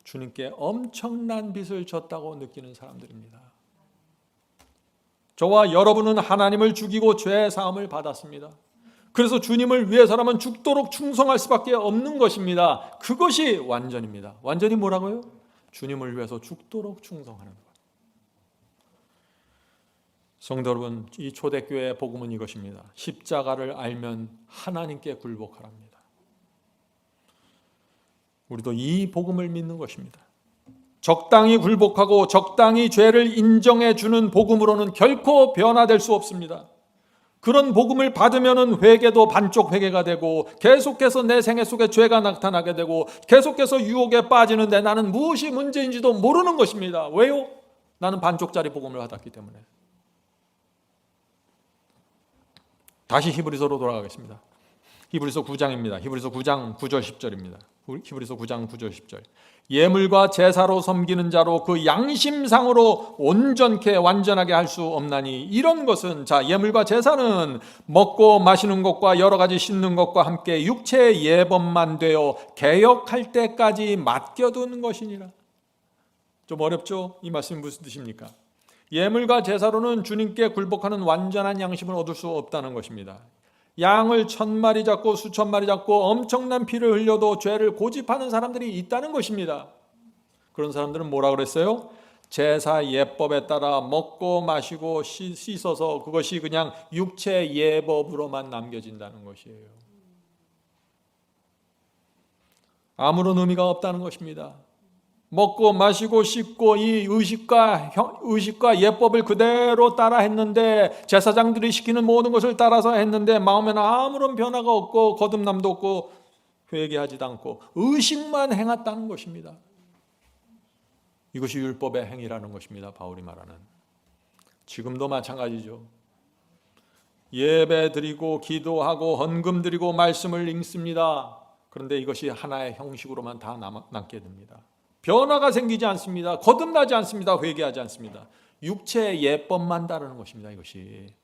주님께 엄청난 빚을 졌다고 느끼는 사람들입니다. 저와 여러분은 하나님을 죽이고 죄 사함을 받았습니다. 그래서 주님을 위해서라면 죽도록 충성할 수밖에 없는 것입니다. 그것이 완전입니다. 완전히 뭐라고요? 주님을 위해서 죽도록 충성하는 것. 성도 여러분, 이 초대교회의 복음은 이것입니다. 십자가를 알면 하나님께 굴복하랍니다. 우리도 이 복음을 믿는 것입니다. 적당히 굴복하고 적당히 죄를 인정해 주는 복음으로는 결코 변화될 수 없습니다. 그런 복음을 받으면은 회개도 반쪽 회개가 되고 계속해서 내 생애 속에 죄가 나타나게 되고 계속해서 유혹에 빠지는데 나는 무엇이 문제인지도 모르는 것입니다. 왜요? 나는 반쪽짜리 복음을 받았기 때문에. 다시 히브리서로 돌아가겠습니다. 히브리서 9장입니다. 히브리서 9장 9절 10절입니다. 히브리서 9장 9절 10절. 예물과 제사로 섬기는 자로 그 양심상으로 온전케 완전하게 할 수 없나니 이런 것은, 자, 예물과 제사는 먹고 마시는 것과 여러 가지 씻는 것과 함께 육체의 예법만 되어 개역할 때까지 맡겨둔 것이니라. 좀 어렵죠? 이 말씀이 무슨 뜻입니까? 예물과 제사로는 주님께 굴복하는 완전한 양심을 얻을 수 없다는 것입니다. 양을 1000마리 잡고 수천 마리 잡고 엄청난 피를 흘려도 죄를 고집하는 사람들이 있다는 것입니다. 그런 사람들은 뭐라 그랬어요? 제사 예법에 따라 먹고 마시고 씻어서 그것이 그냥 육체 예법으로만 남겨진다는 것이에요. 아무런 의미가 없다는 것입니다. 먹고 마시고 씻고 이 의식과 예법을 그대로 따라 했는데, 제사장들이 시키는 모든 것을 따라서 했는데 마음에는 아무런 변화가 없고 거듭남도 없고 회개하지도 않고 의식만 행했다는 것입니다. 이것이 율법의 행위라는 것입니다. 바울이 말하는. 지금도 마찬가지죠. 예배 드리고 기도하고 헌금 드리고 말씀을 읽습니다. 그런데 이것이 하나의 형식으로만 다 남게 됩니다. 변화가 생기지 않습니다. 거듭나지 않습니다. 회개하지 않습니다. 육체의 예법만 따르는 것입니다. 이것이.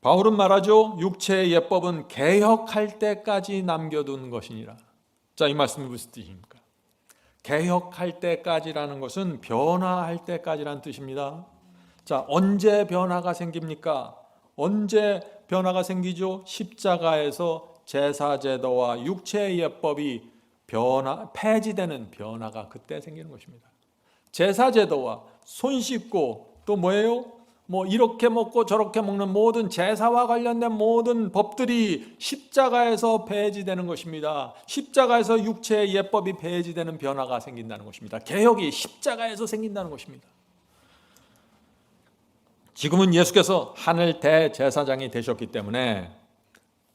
바울은 말하죠. 육체의 예법은 개혁할 때까지 남겨둔 것이니라. 자, 이 말씀이 무슨 뜻입니까? 개혁할 때까지라는 것은 변화할 때까지라는 뜻입니다. 자, 언제 변화가 생깁니까? 언제 변화가 생기죠? 십자가에서 제사제도와 육체의 예법이 폐지되는 변화가 그때 생기는 것입니다. 제사제도와 손 씻고 또 뭐예요? 이렇게 먹고 저렇게 먹는 모든 제사와 관련된 모든 법들이 십자가에서 폐지되는 것입니다. 십자가에서 육체의 예법이 폐지되는 변화가 생긴다는 것입니다. 개혁이 십자가에서 생긴다는 것입니다. 지금은 예수께서 하늘 대제사장이 되셨기 때문에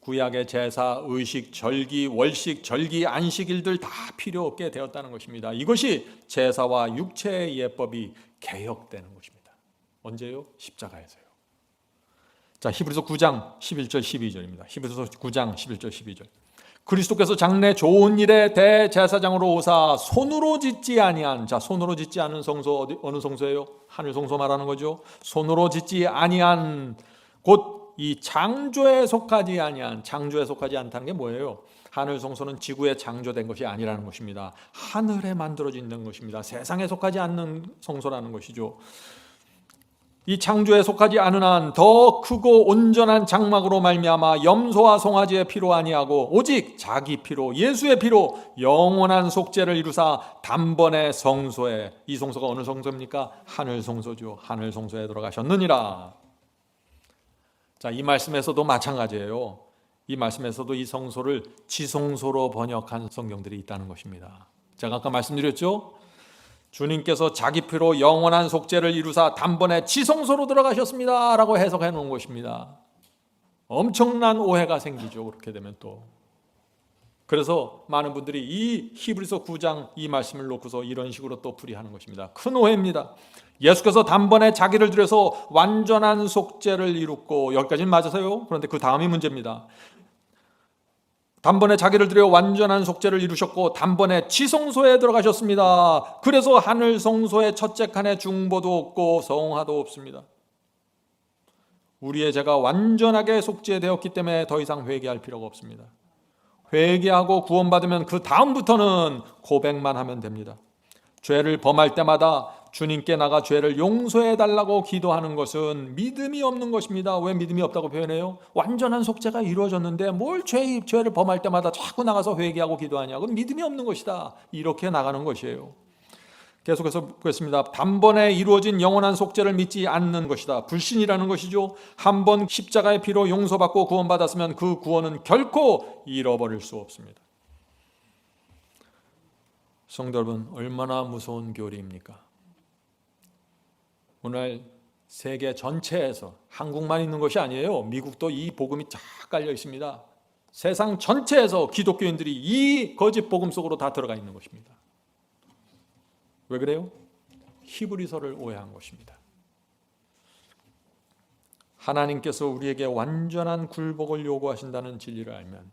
구약의 제사, 의식, 절기, 월식, 절기, 안식일들 다 필요 없게 되었다는 것입니다. 이것이 제사와 육체의 예법이 개혁되는 것입니다. 언제요? 십자가에서요. 자, 히브리서 9장 11절 12절입니다. 히브리서 9장 11절 12절. 그리스도께서 장래 좋은 일에 대제사장으로 오사 손으로 짓지 아니한, 자, 손으로 짓지 않은 성소 어느 성소예요? 하늘 성소 말하는 거죠. 손으로 짓지 아니한 곧 이 창조에 속하지 아니한, 창조에 속하지 않다는 게 뭐예요? 하늘 성소는 지구에 창조된 것이 아니라는 것입니다. 하늘에 만들어진 것입니다. 세상에 속하지 않는 성소라는 것이죠. 이 창조에 속하지 않은 한 더 크고 온전한 장막으로 말미암아 염소와 송아지의 피로 아니하고 오직 자기 피로 예수의 피로 영원한 속죄를 이루사 단번에 성소에, 이 성소가 어느 성소입니까? 하늘 성소죠. 하늘 성소에 들어가셨느니라. 자, 이 말씀에서도 마찬가지예요. 이 말씀에서도 이 성소를 지성소로 번역한 성경들이 있다는 것입니다. 제가 아까 말씀드렸죠? 주님께서 자기 피로 영원한 속죄를 이루사 단번에 지성소로 들어가셨습니다 라고 해석해 놓은 것입니다. 엄청난 오해가 생기죠. 그렇게 되면 또. 그래서 많은 분들이 이 히브리서 9장 이 말씀을 놓고서 이런 식으로 또 풀이하는 것입니다. 큰 오해입니다. 예수께서 단번에 자기를 들여서 완전한 속죄를 이뤘고, 여기까지는 맞으세요? 그런데 그 다음이 문제입니다. 단번에 자기를 들여 완전한 속죄를 이루셨고 단번에 지성소에 들어가셨습니다. 그래서 하늘 성소의 첫째 칸에 중보도 없고 성화도 없습니다. 우리의 죄가 완전하게 속죄되었기 때문에 더 이상 회개할 필요가 없습니다. 회개하고 구원받으면 그 다음부터는 고백만 하면 됩니다. 죄를 범할 때마다 주님께 나가 죄를 용서해 달라고 기도하는 것은 믿음이 없는 것입니다. 왜 믿음이 없다고 표현해요? 완전한 속죄가 이루어졌는데 뭘 죄를 범할 때마다 자꾸 나가서 회개하고 기도하냐? 그건 믿음이 없는 것이다. 이렇게 나가는 것이에요. 계속해서 보겠습니다. 단번에 이루어진 영원한 속죄를 믿지 않는 것이다. 불신이라는 것이죠. 한 번 십자가의 피로 용서받고 구원받았으면 그 구원은 결코 잃어버릴 수 없습니다. 성도 여러분, 얼마나 무서운 교리입니까? 오늘 세계 전체에서, 한국만 있는 것이 아니에요. 미국도 이 복음이 쫙 깔려 있습니다. 세상 전체에서 기독교인들이 이 거짓 복음 속으로 다 들어가 있는 것입니다. 왜 그래요? 히브리서를 오해한 것입니다. 하나님께서 우리에게 완전한 굴복을 요구하신다는 진리를 알면,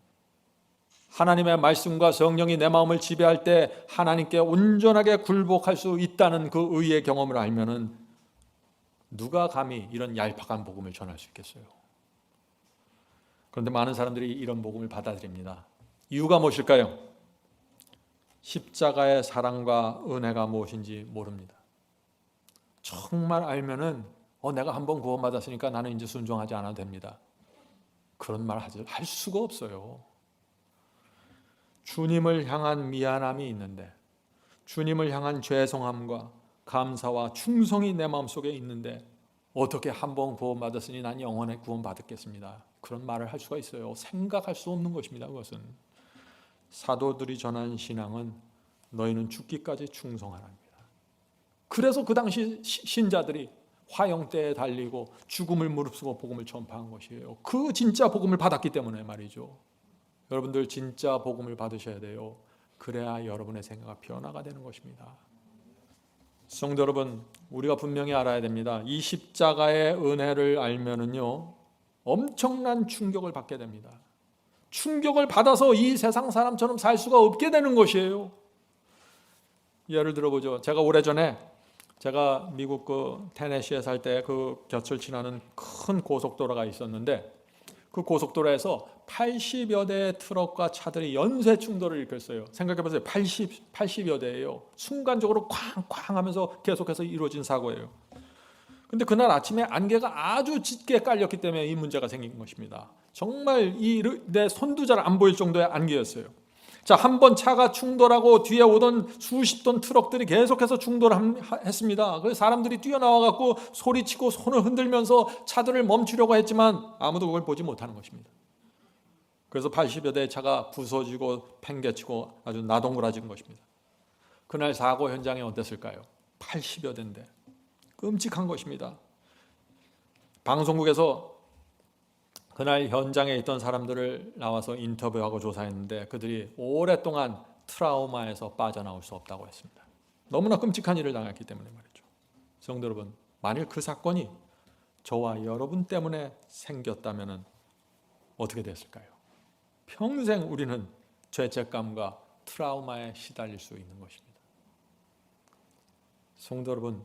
하나님의 말씀과 성령이 내 마음을 지배할 때 하나님께 온전하게 굴복할 수 있다는 그 의의 경험을 알면은 누가 감히 이런 얄팍한 복음을 전할 수 있겠어요? 그런데 많은 사람들이 이런 복음을 받아들입니다. 이유가 무엇일까요? 십자가의 사랑과 은혜가 무엇인지 모릅니다. 정말 알면은 내가 한번 구원받았으니까 나는 이제 순종하지 않아도 됩니다. 그런 말 할 수가 없어요. 주님을 향한 미안함이 있는데, 주님을 향한 죄송함과 감사와 충성이 내 마음속에 있는데 어떻게 한번 구원받았으니 난 영원히 구원받았겠습니다. 그런 말을 할 수가 있어요. 생각할 수 없는 것입니다. 그것은 사도들이 전한 신앙은 너희는 죽기까지 충성하랍니다. 그래서 그 당시 신자들이 화형대에 달리고 죽음을 무릅쓰고 복음을 전파한 것이에요. 그 진짜 복음을 받았기 때문에 말이죠. 여러분들 진짜 복음을 받으셔야 돼요. 그래야 여러분의 생각이 변화가 되는 것입니다. 성도 여러분, 우리가 분명히 알아야 됩니다. 이 십자가의 은혜를 알면은요, 엄청난 충격을 받게 됩니다. 충격을 받아서 이 세상 사람처럼 살 수가 없게 되는 것이에요. 예를 들어보죠. 제가 오래전에 제가 미국 그 테네시에 살 때 그 곁을 지나는 큰 고속도로가 있었는데, 그 고속도로에서 80여 대의 트럭과 차들이 연쇄 충돌을 일으켰어요. 생각해보세요. 80여 대예요. 순간적으로 쾅쾅 하면서 계속해서 이루어진 사고예요. 근데 그날 아침에 안개가 아주 짙게 깔렸기 때문에 이 문제가 생긴 것입니다. 정말 내 손도 잘 안 보일 정도의 안개였어요. 자, 한 번 차가 충돌하고 뒤에 오던 수십 톤 트럭들이 계속해서 충돌했습니다. 그래서 사람들이 뛰어나와갖고 소리치고 손을 흔들면서 차들을 멈추려고 했지만 아무도 그걸 보지 못하는 것입니다. 그래서 80여 대의 차가 부서지고 팽개치고 아주 나동그라진 것입니다. 그날 사고 현장이 어땠을까요? 80여 대인데 끔찍한 것입니다. 방송국에서 그날 현장에 있던 사람들을 나와서 인터뷰하고 조사했는데 그들이 오랫동안 트라우마에서 빠져나올 수 없다고 했습니다. 너무나 끔찍한 일을 당했기 때문에 말이죠. 성도 여러분, 만일 그 사건이 저와 여러분 때문에 생겼다면 어떻게 됐을까요? 평생 우리는 죄책감과 트라우마에 시달릴 수 있는 것입니다. 성도 여러분,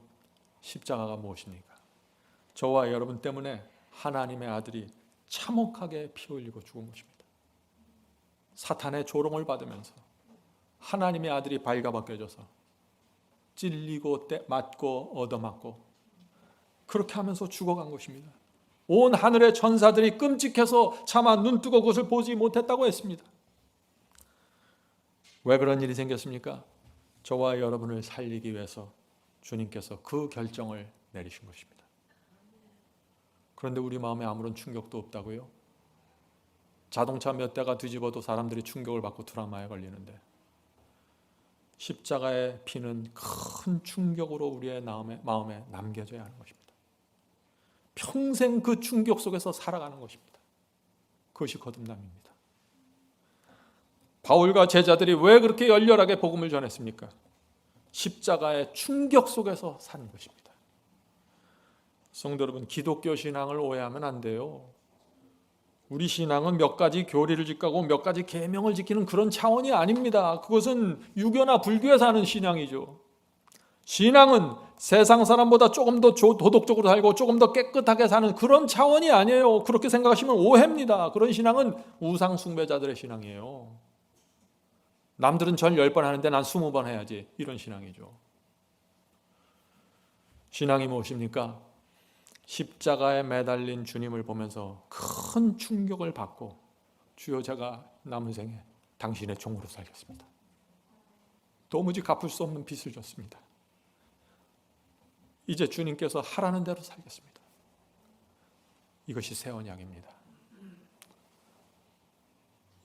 십자가가 무엇입니까? 저와 여러분 때문에 하나님의 아들이 참혹하게 피 흘리고 죽은 것입니다. 사탄의 조롱을 받으면서 하나님의 아들이 발가벗겨져서 찔리고 맞고 얻어맞고 그렇게 하면서 죽어간 것입니다. 온 하늘의 천사들이 끔찍해서 차마 눈뜨고 그것을 보지 못했다고 했습니다. 왜 그런 일이 생겼습니까? 저와 여러분을 살리기 위해서 주님께서 그 결정을 내리신 것입니다. 그런데 우리 마음에 아무런 충격도 없다고요? 자동차 몇 대가 뒤집어도 사람들이 충격을 받고 트라우마에 걸리는데 십자가의 피는 큰 충격으로 우리의 마음에 남겨져야 하는 것입니다. 평생 그 충격 속에서 살아가는 것입니다. 그것이 거듭남입니다. 바울과 제자들이 왜 그렇게 열렬하게 복음을 전했습니까? 십자가의 충격 속에서 산 것입니다. 성도 여러분, 기독교 신앙을 오해하면 안 돼요. 우리 신앙은 몇 가지 교리를 지키고 몇 가지 계명을 지키는 그런 차원이 아닙니다. 그것은 유교나 불교에서 하는 신앙이죠. 신앙은 세상 사람보다 조금 더 도덕적으로 살고 조금 더 깨끗하게 사는 그런 차원이 아니에요. 그렇게 생각하시면 오해입니다. 그런 신앙은 우상 숭배자들의 신앙이에요. 남들은 절 10번 하는데 난 20번 해야지, 이런 신앙이죠. 신앙이 무엇입니까? 십자가에 매달린 주님을 보면서 큰 충격을 받고 주여, 제가 남은 생에 당신의 종으로 살겠습니다. 도무지 갚을 수 없는 빚을 졌습니다. 이제 주님께서 하라는 대로 살겠습니다. 이것이 새 언약입니다.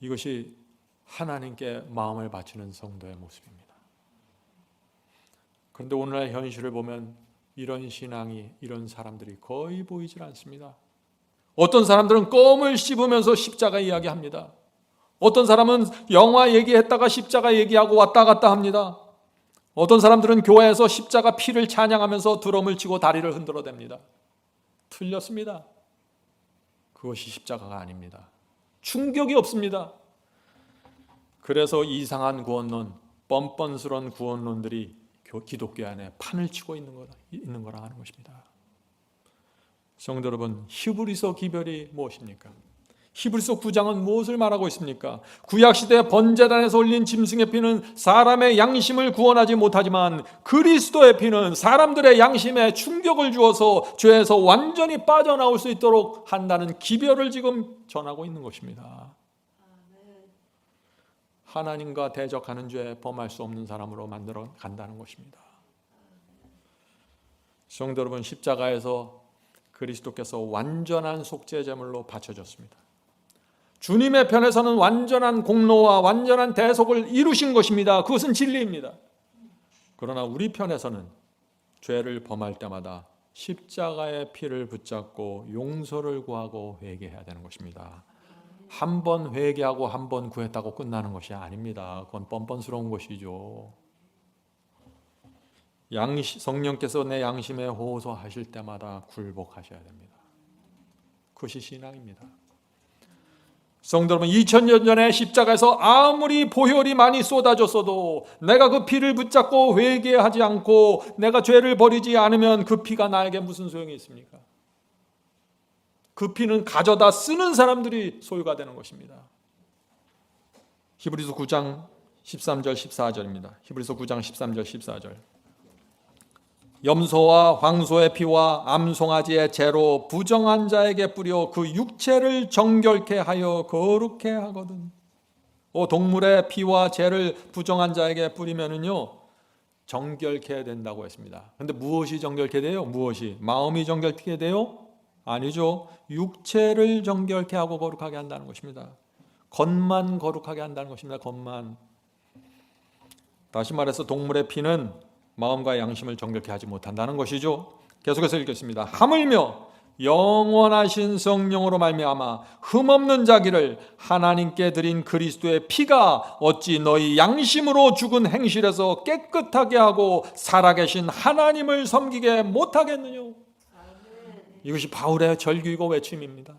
이것이 하나님께 마음을 바치는 성도의 모습입니다. 그런데 오늘날 현실을 보면 이런 신앙이, 이런 사람들이 거의 보이질 않습니다. 어떤 사람들은 껌을 씹으면서 십자가 이야기합니다. 어떤 사람은 영화 얘기했다가 십자가 얘기하고 왔다 갔다 합니다. 어떤 사람들은 교회에서 십자가 피를 찬양하면서 드럼을 치고 다리를 흔들어댑니다. 틀렸습니다. 그것이 십자가가 아닙니다. 충격이 없습니다. 그래서 이상한 구원론, 뻔뻔스러운 구원론들이 기독교 안에 판을 치고 있는 거라 하는 것입니다. 성도 여러분, 히브리서 기별이 무엇입니까? 히브리서 9장은 무엇을 말하고 있습니까? 구약시대 번제단에서 올린 짐승의 피는 사람의 양심을 구원하지 못하지만 그리스도의 피는 사람들의 양심에 충격을 주어서 죄에서 완전히 빠져나올 수 있도록 한다는 기별을 지금 전하고 있는 것입니다. 하나님과 대적하는 죄, 범할 수 없는 사람으로 만들어 간다는 것입니다. 성도 여러분, 십자가에서 그리스도께서 완전한 속죄 제물로 바쳐졌습니다. 주님의 편에서는 완전한 공로와 완전한 대속을 이루신 것입니다. 그것은 진리입니다. 그러나 우리 편에서는 죄를 범할 때마다 십자가의 피를 붙잡고 용서를 구하고 회개해야 되는 것입니다. 한 번 회개하고 한 번 구했다고 끝나는 것이 아닙니다. 그건 뻔뻔스러운 것이죠. 성령께서 내 양심에 호소하실 때마다 굴복하셔야 됩니다. 그것이 신앙입니다. 성도 여러분, 2000년 전에 십자가에서 아무리 보혈이 많이 쏟아졌어도 내가 그 피를 붙잡고 회개하지 않고 내가 죄를 버리지 않으면 그 피가 나에게 무슨 소용이 있습니까? 그 피는 가져다 쓰는 사람들이 소유가 되는 것입니다. 히브리서 9장 13절 14절입니다. 히브리서 9장 13절 14절. 염소와 황소의 피와 암송아지의 재로 부정한 자에게 뿌려 그 육체를 정결케 하여 거룩케 하거든. 동물의 피와 재를 부정한 자에게 뿌리면은요 정결케 된다고 했습니다. 그런데 무엇이 정결케 돼요? 무엇이? 마음이 정결케 돼요? 아니죠. 육체를 정결케 하고 거룩하게 한다는 것입니다. 겉만 거룩하게 한다는 것입니다. 겉만. 다시 말해서 동물의 피는 마음과 양심을 정결케 하지 못한다는 것이죠. 계속해서 읽겠습니다. 하물며 영원하신 성령으로 말미암아 흠없는 자기를 하나님께 드린 그리스도의 피가 어찌 너희 양심으로 죽은 행실에서 깨끗하게 하고 살아계신 하나님을 섬기게 못하겠느냐. 이것이 바울의 절규이고 외침입니다.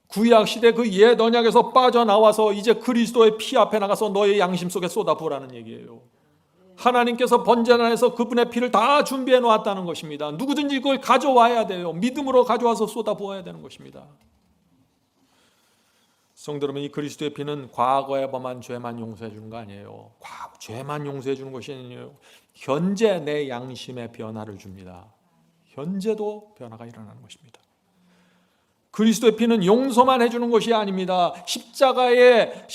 구약시대 그 옛 언약에서 빠져나와서 이제 그리스도의 피 앞에 나가서 너의 양심 속에 쏟아부으라는 얘기예요. 하나님께서 번제단에서 그분의 피를 다 준비해 놓았다는 것입니다. 누구든지 그걸 가져와야 돼요. 믿음으로 가져와서 쏟아부어야 되는 것입니다. 성도 여러분, 이 그리스도의 피는 과거에 범한 죄만 용서해 주는 거 아니에요. 죄만 용서해 주는 것이 아니에요. 현재 내 양심에 변화를 줍니다. 현재도 변화가 일어나는 것입니다. 그리스도의 피는 용서만 해주는 것이 아닙니다. 십자가의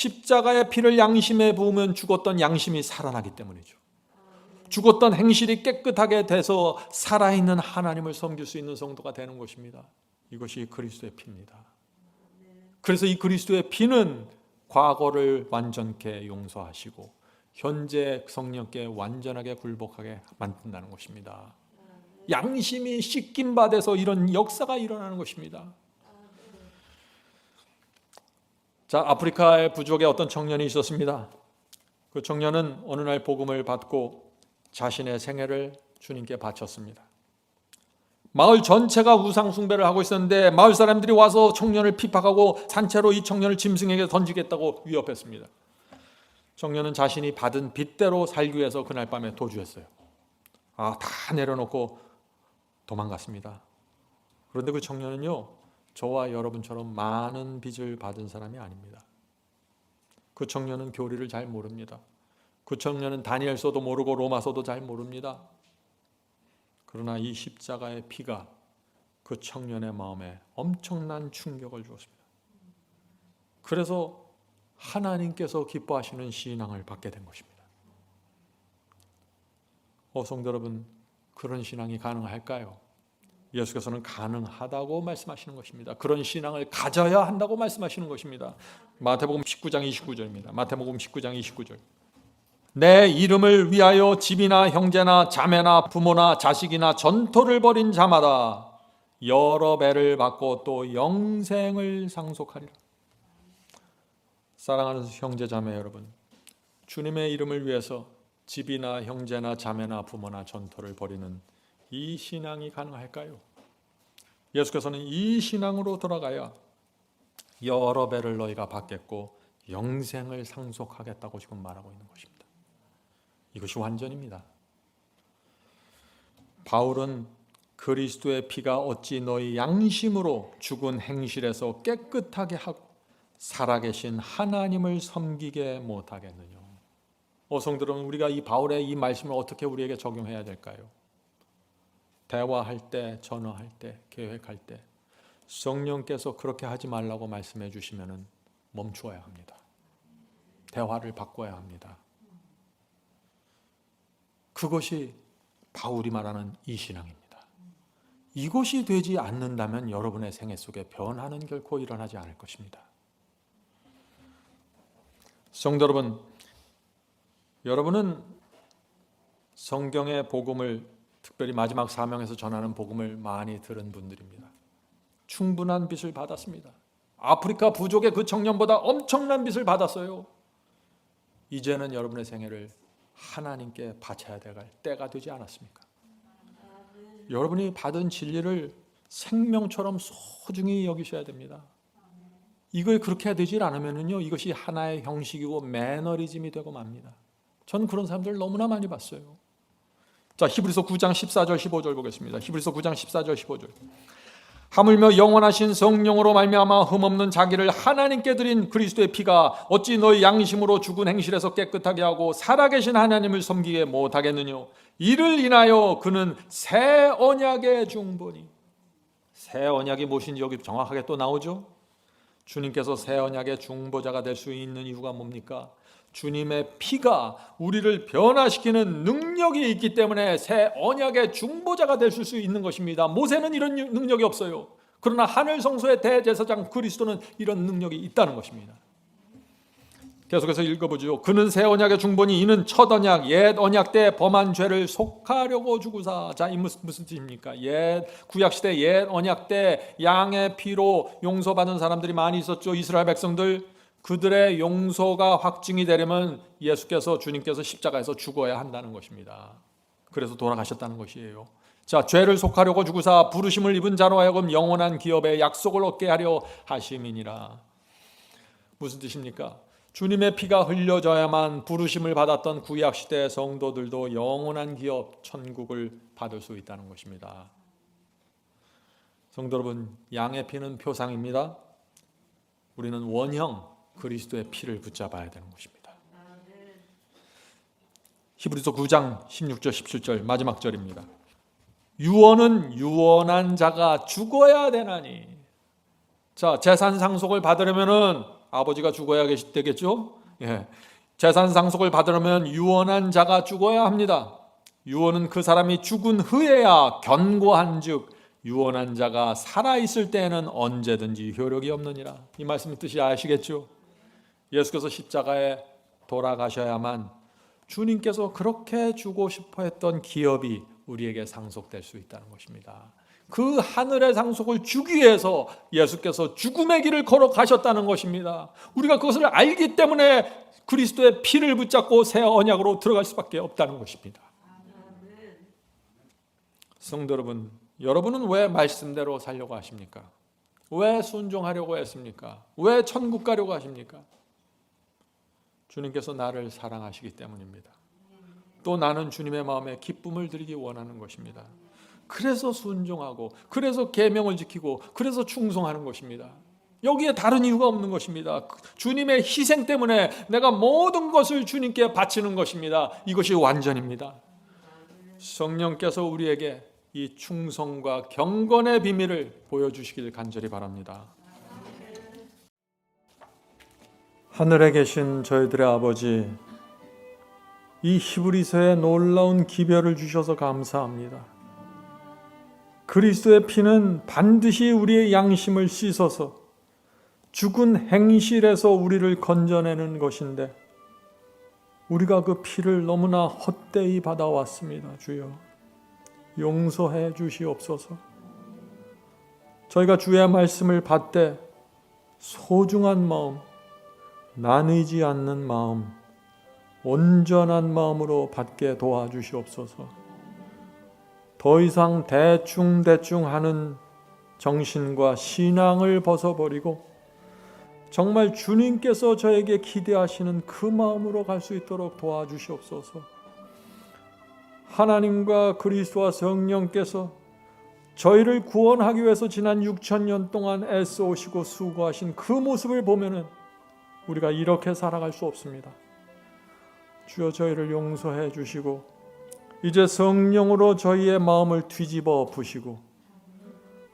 피를 양심에 부으면 죽었던 양심이 살아나기 때문이죠. 죽었던 행실이 깨끗하게 돼서 살아있는 하나님을 섬길 수 있는 성도가 되는 것입니다. 이것이 그리스도의 피입니다. 그래서 이 그리스도의 피는 과거를 완전케 용서하시고 현재 성령께 완전하게 굴복하게 만든다는 것입니다. 양심이 씻김 받아서 이런 역사가 일어나는 것입니다. 자, 아프리카의 부족에 어떤 청년이 있었습니다. 그 청년은 어느 날 복음을 받고 자신의 생애를 주님께 바쳤습니다. 마을 전체가 우상 숭배를 하고 있었는데 마을 사람들이 와서 청년을 핍박하고 산채로 이 청년을 짐승에게 던지겠다고 위협했습니다. 청년은 자신이 받은 빚대로 살기 위해서 그날 밤에 도주했어요. 다 내려놓고 도망갔습니다. 그런데 그 청년은요, 저와 여러분처럼 많은 빚을 받은 사람이 아닙니다. 그 청년은 교리를 잘 모릅니다. 그 청년은 다니엘서도 모르고 로마서도 잘 모릅니다. 그러나 이 십자가의 피가 그 청년의 마음에 엄청난 충격을 주었습니다. 그래서 하나님께서 기뻐하시는 신앙을 받게 된 것입니다. 성도 여러분, 그런 신앙이 가능할까요? 예수께서는 가능하다고 말씀하시는 것입니다. 그런 신앙을 가져야 한다고 말씀하시는 것입니다. 마태복음 19장 29절입니다. 마태복음 19장 29절. 내 이름을 위하여 집이나 형제나 자매나 부모나 자식이나 전토를 벌인 자마다 여러 배를 받고 또 영생을 상속하리라. 사랑하는 형제 자매 여러분, 주님의 이름을 위해서 집이나 형제나 자매나 부모나 전토를 벌이는 이 신앙이 가능할까요? 예수께서는 이 신앙으로 돌아가야 여러 배를 너희가 받겠고 영생을 상속하겠다고 지금 말하고 있는 것입니다. 이것이 완전입니다. 바울은 그리스도의 피가 어찌 너희 양심으로 죽은 행실에서 깨끗하게 하고 살아계신 하나님을 섬기게 못하겠느냐. 성도들은 우리가 이 바울의 이 말씀을 어떻게 우리에게 적용해야 될까요? 대화할 때, 전화할 때, 계획할 때 성령께서 그렇게 하지 말라고 말씀해 주시면 멈추어야 합니다. 대화를 바꿔야 합니다. 그것이 바울이 말하는 이 신앙입니다. 이것이 되지 않는다면 여러분의 생애 속에 변화는 결코 일어나지 않을 것입니다. 성도 여러분, 여러분은 성경의 복음을, 특별히 마지막 사명에서 전하는 복음을 많이 들은 분들입니다. 충분한 빚을 받았습니다. 아프리카 부족의 그 청년보다 엄청난 빚을 받았어요. 이제는 여러분의 생애를 하나님께 바쳐야 될 때가 되지 않았습니까? 여러분이 받은 진리를 생명처럼 소중히 여기셔야 됩니다. 이걸 그렇게 되지 않으면요, 이것이 하나의 형식이고 매너리즘이 되고 맙니다. 저는 그런 사람들 너무나 많이 봤어요. 자, 히브리서 9장 14절 15절 보겠습니다. 히브리서 9장 14절 15절. 하물며 영원하신 성령으로 말미암아 흠없는 자기를 하나님께 드린 그리스도의 피가 어찌 너희 양심으로 죽은 행실에서 깨끗하게 하고 살아계신 하나님을 섬기게 못하겠느냐. 이를 인하여 그는 새 언약의 중보니. 새 언약이 무엇인지 여기 정확하게 또 나오죠. 주님께서 새 언약의 중보자가 될 수 있는 이유가 뭡니까? 주님의 피가 우리를 변화시키는 능력이 있기 때문에 새 언약의 중보자가 될 수 있는 것입니다. 모세는 이런 능력이 없어요. 그러나 하늘 성소의 대제사장 그리스도는 이런 능력이 있다는 것입니다. 계속해서 읽어보죠. 그는 새 언약의 중보니 이는 첫 언약 옛 언약 때 범한 죄를 속하려고 주구사. 자, 이 무슨 뜻입니까? 옛 구약 시대 옛 언약 때 양의 피로 용서받은 사람들이 많이 있었죠. 이스라엘 백성들. 그들의 용서가 확증이 되려면 예수께서, 주님께서 십자가에서 죽어야 한다는 것입니다. 그래서 돌아가셨다는 것이에요. 자, 죄를 속하려고 주구사 부르심을 입은 자로 하여금 영원한 기업의 약속을 얻게 하려 하심이니라. 무슨 뜻입니까? 주님의 피가 흘려져야만 부르심을 받았던 구약시대 성도들도 영원한 기업, 천국을 받을 수 있다는 것입니다. 성도 여러분, 양의 피는 표상입니다. 우리는 원형 그리스도의 피를 붙잡아야 되는 것입니다. 히브리서 9장 16절 17절 마지막 절입니다. 유언은 유언한 자가 죽어야 되나니. 자, 재산 상속을 받으려면은 아버지가 죽어야 되겠죠? 예. 재산 상속을 받으려면 유언한 자가 죽어야 합니다. 유언은 그 사람이 죽은 후에야 견고한즉 유언한 자가 살아있을 때에는 언제든지 효력이 없느니라. 이 말씀의 뜻이 아시겠죠? 예수께서 십자가에 돌아가셔야만 주님께서 그렇게 주고 싶어 했던 기업이 우리에게 상속될 수 있다는 것입니다. 그 하늘의 상속을 주기 위해서 예수께서 죽음의 길을 걸어가셨다는 것입니다. 우리가 그것을 알기 때문에 그리스도의 피를 붙잡고 새 언약으로 들어갈 수밖에 없다는 것입니다. 성도 여러분, 여러분은 왜 말씀대로 살려고 하십니까? 왜 순종하려고 했습니까? 왜 천국 가려고 하십니까? 주님께서 나를 사랑하시기 때문입니다. 또 나는 주님의 마음에 기쁨을 드리기 원하는 것입니다. 그래서 순종하고, 그래서 계명을 지키고, 그래서 충성하는 것입니다. 여기에 다른 이유가 없는 것입니다. 주님의 희생 때문에 내가 모든 것을 주님께 바치는 것입니다. 이것이 완전입니다. 성령께서 우리에게 이 충성과 경건의 비밀을 보여주시길 간절히 바랍니다. 하늘에 계신 저희들의 아버지, 이 히브리서에 놀라운 기별을 주셔서 감사합니다. 그리스도의 피는 반드시 우리의 양심을 씻어서 죽은 행실에서 우리를 건져내는 것인데 우리가 그 피를 너무나 헛되이 받아왔습니다. 주여 용서해 주시옵소서. 저희가 주의 말씀을 받되 소중한 마음, 나뉘지 않는 마음, 온전한 마음으로 받게 도와주시옵소서. 더 이상 대충 하는 정신과 신앙을 벗어버리고 정말 주님께서 저에게 기대하시는 그 마음으로 갈 수 있도록 도와주시옵소서. 하나님과 그리스도와 성령께서 저희를 구원하기 위해서 지난 6,000년 동안 애써오시고 수고하신 그 모습을 보면은 우리가 이렇게 살아갈 수 없습니다. 주여 저희를 용서해 주시고 이제 성령으로 저희의 마음을 뒤집어 부시고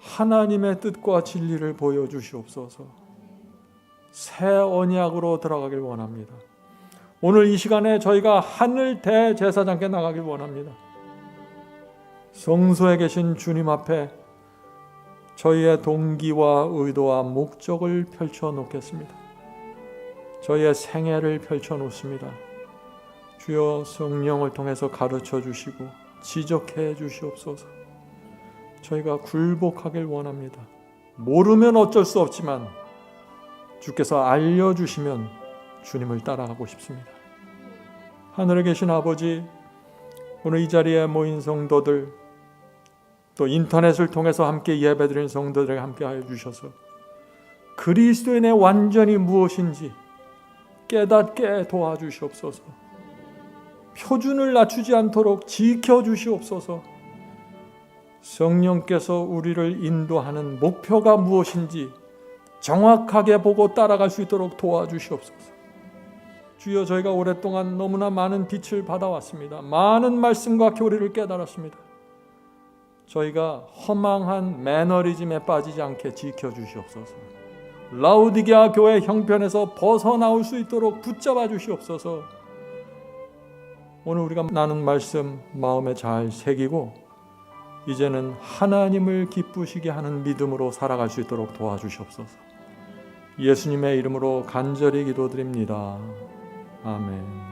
하나님의 뜻과 진리를 보여주시옵소서. 새 언약으로 들어가길 원합니다. 오늘 이 시간에 저희가 하늘 대제사장께 나가길 원합니다. 성소에 계신 주님 앞에 저희의 동기와 의도와 목적을 펼쳐놓겠습니다. 저희의 생애를 펼쳐놓습니다. 주여 성령을 통해서 가르쳐 주시고 지적해 주시옵소서. 저희가 굴복하길 원합니다. 모르면 어쩔 수 없지만 주께서 알려주시면 주님을 따라가고 싶습니다. 하늘에 계신 아버지, 오늘 이 자리에 모인 성도들, 또 인터넷을 통해서 함께 예배드리는 성도들에게 함께하여 주셔서 그리스도인의 완전히 무엇인지 깨닫게 도와주시옵소서. 표준을 낮추지 않도록 지켜주시옵소서. 성령께서 우리를 인도하는 목표가 무엇인지 정확하게 보고 따라갈 수 있도록 도와주시옵소서. 주여 저희가 오랫동안 너무나 많은 빛을 받아왔습니다. 많은 말씀과 교리를 깨달았습니다. 저희가 허망한 매너리즘에 빠지지 않게 지켜주시옵소서. 라우디게아 교회 형편에서 벗어나올 수 있도록 붙잡아 주시옵소서. 오늘 우리가 나눈 말씀 마음에 잘 새기고 이제는 하나님을 기쁘시게 하는 믿음으로 살아갈 수 있도록 도와주시옵소서. 예수님의 이름으로 간절히 기도드립니다. 아멘.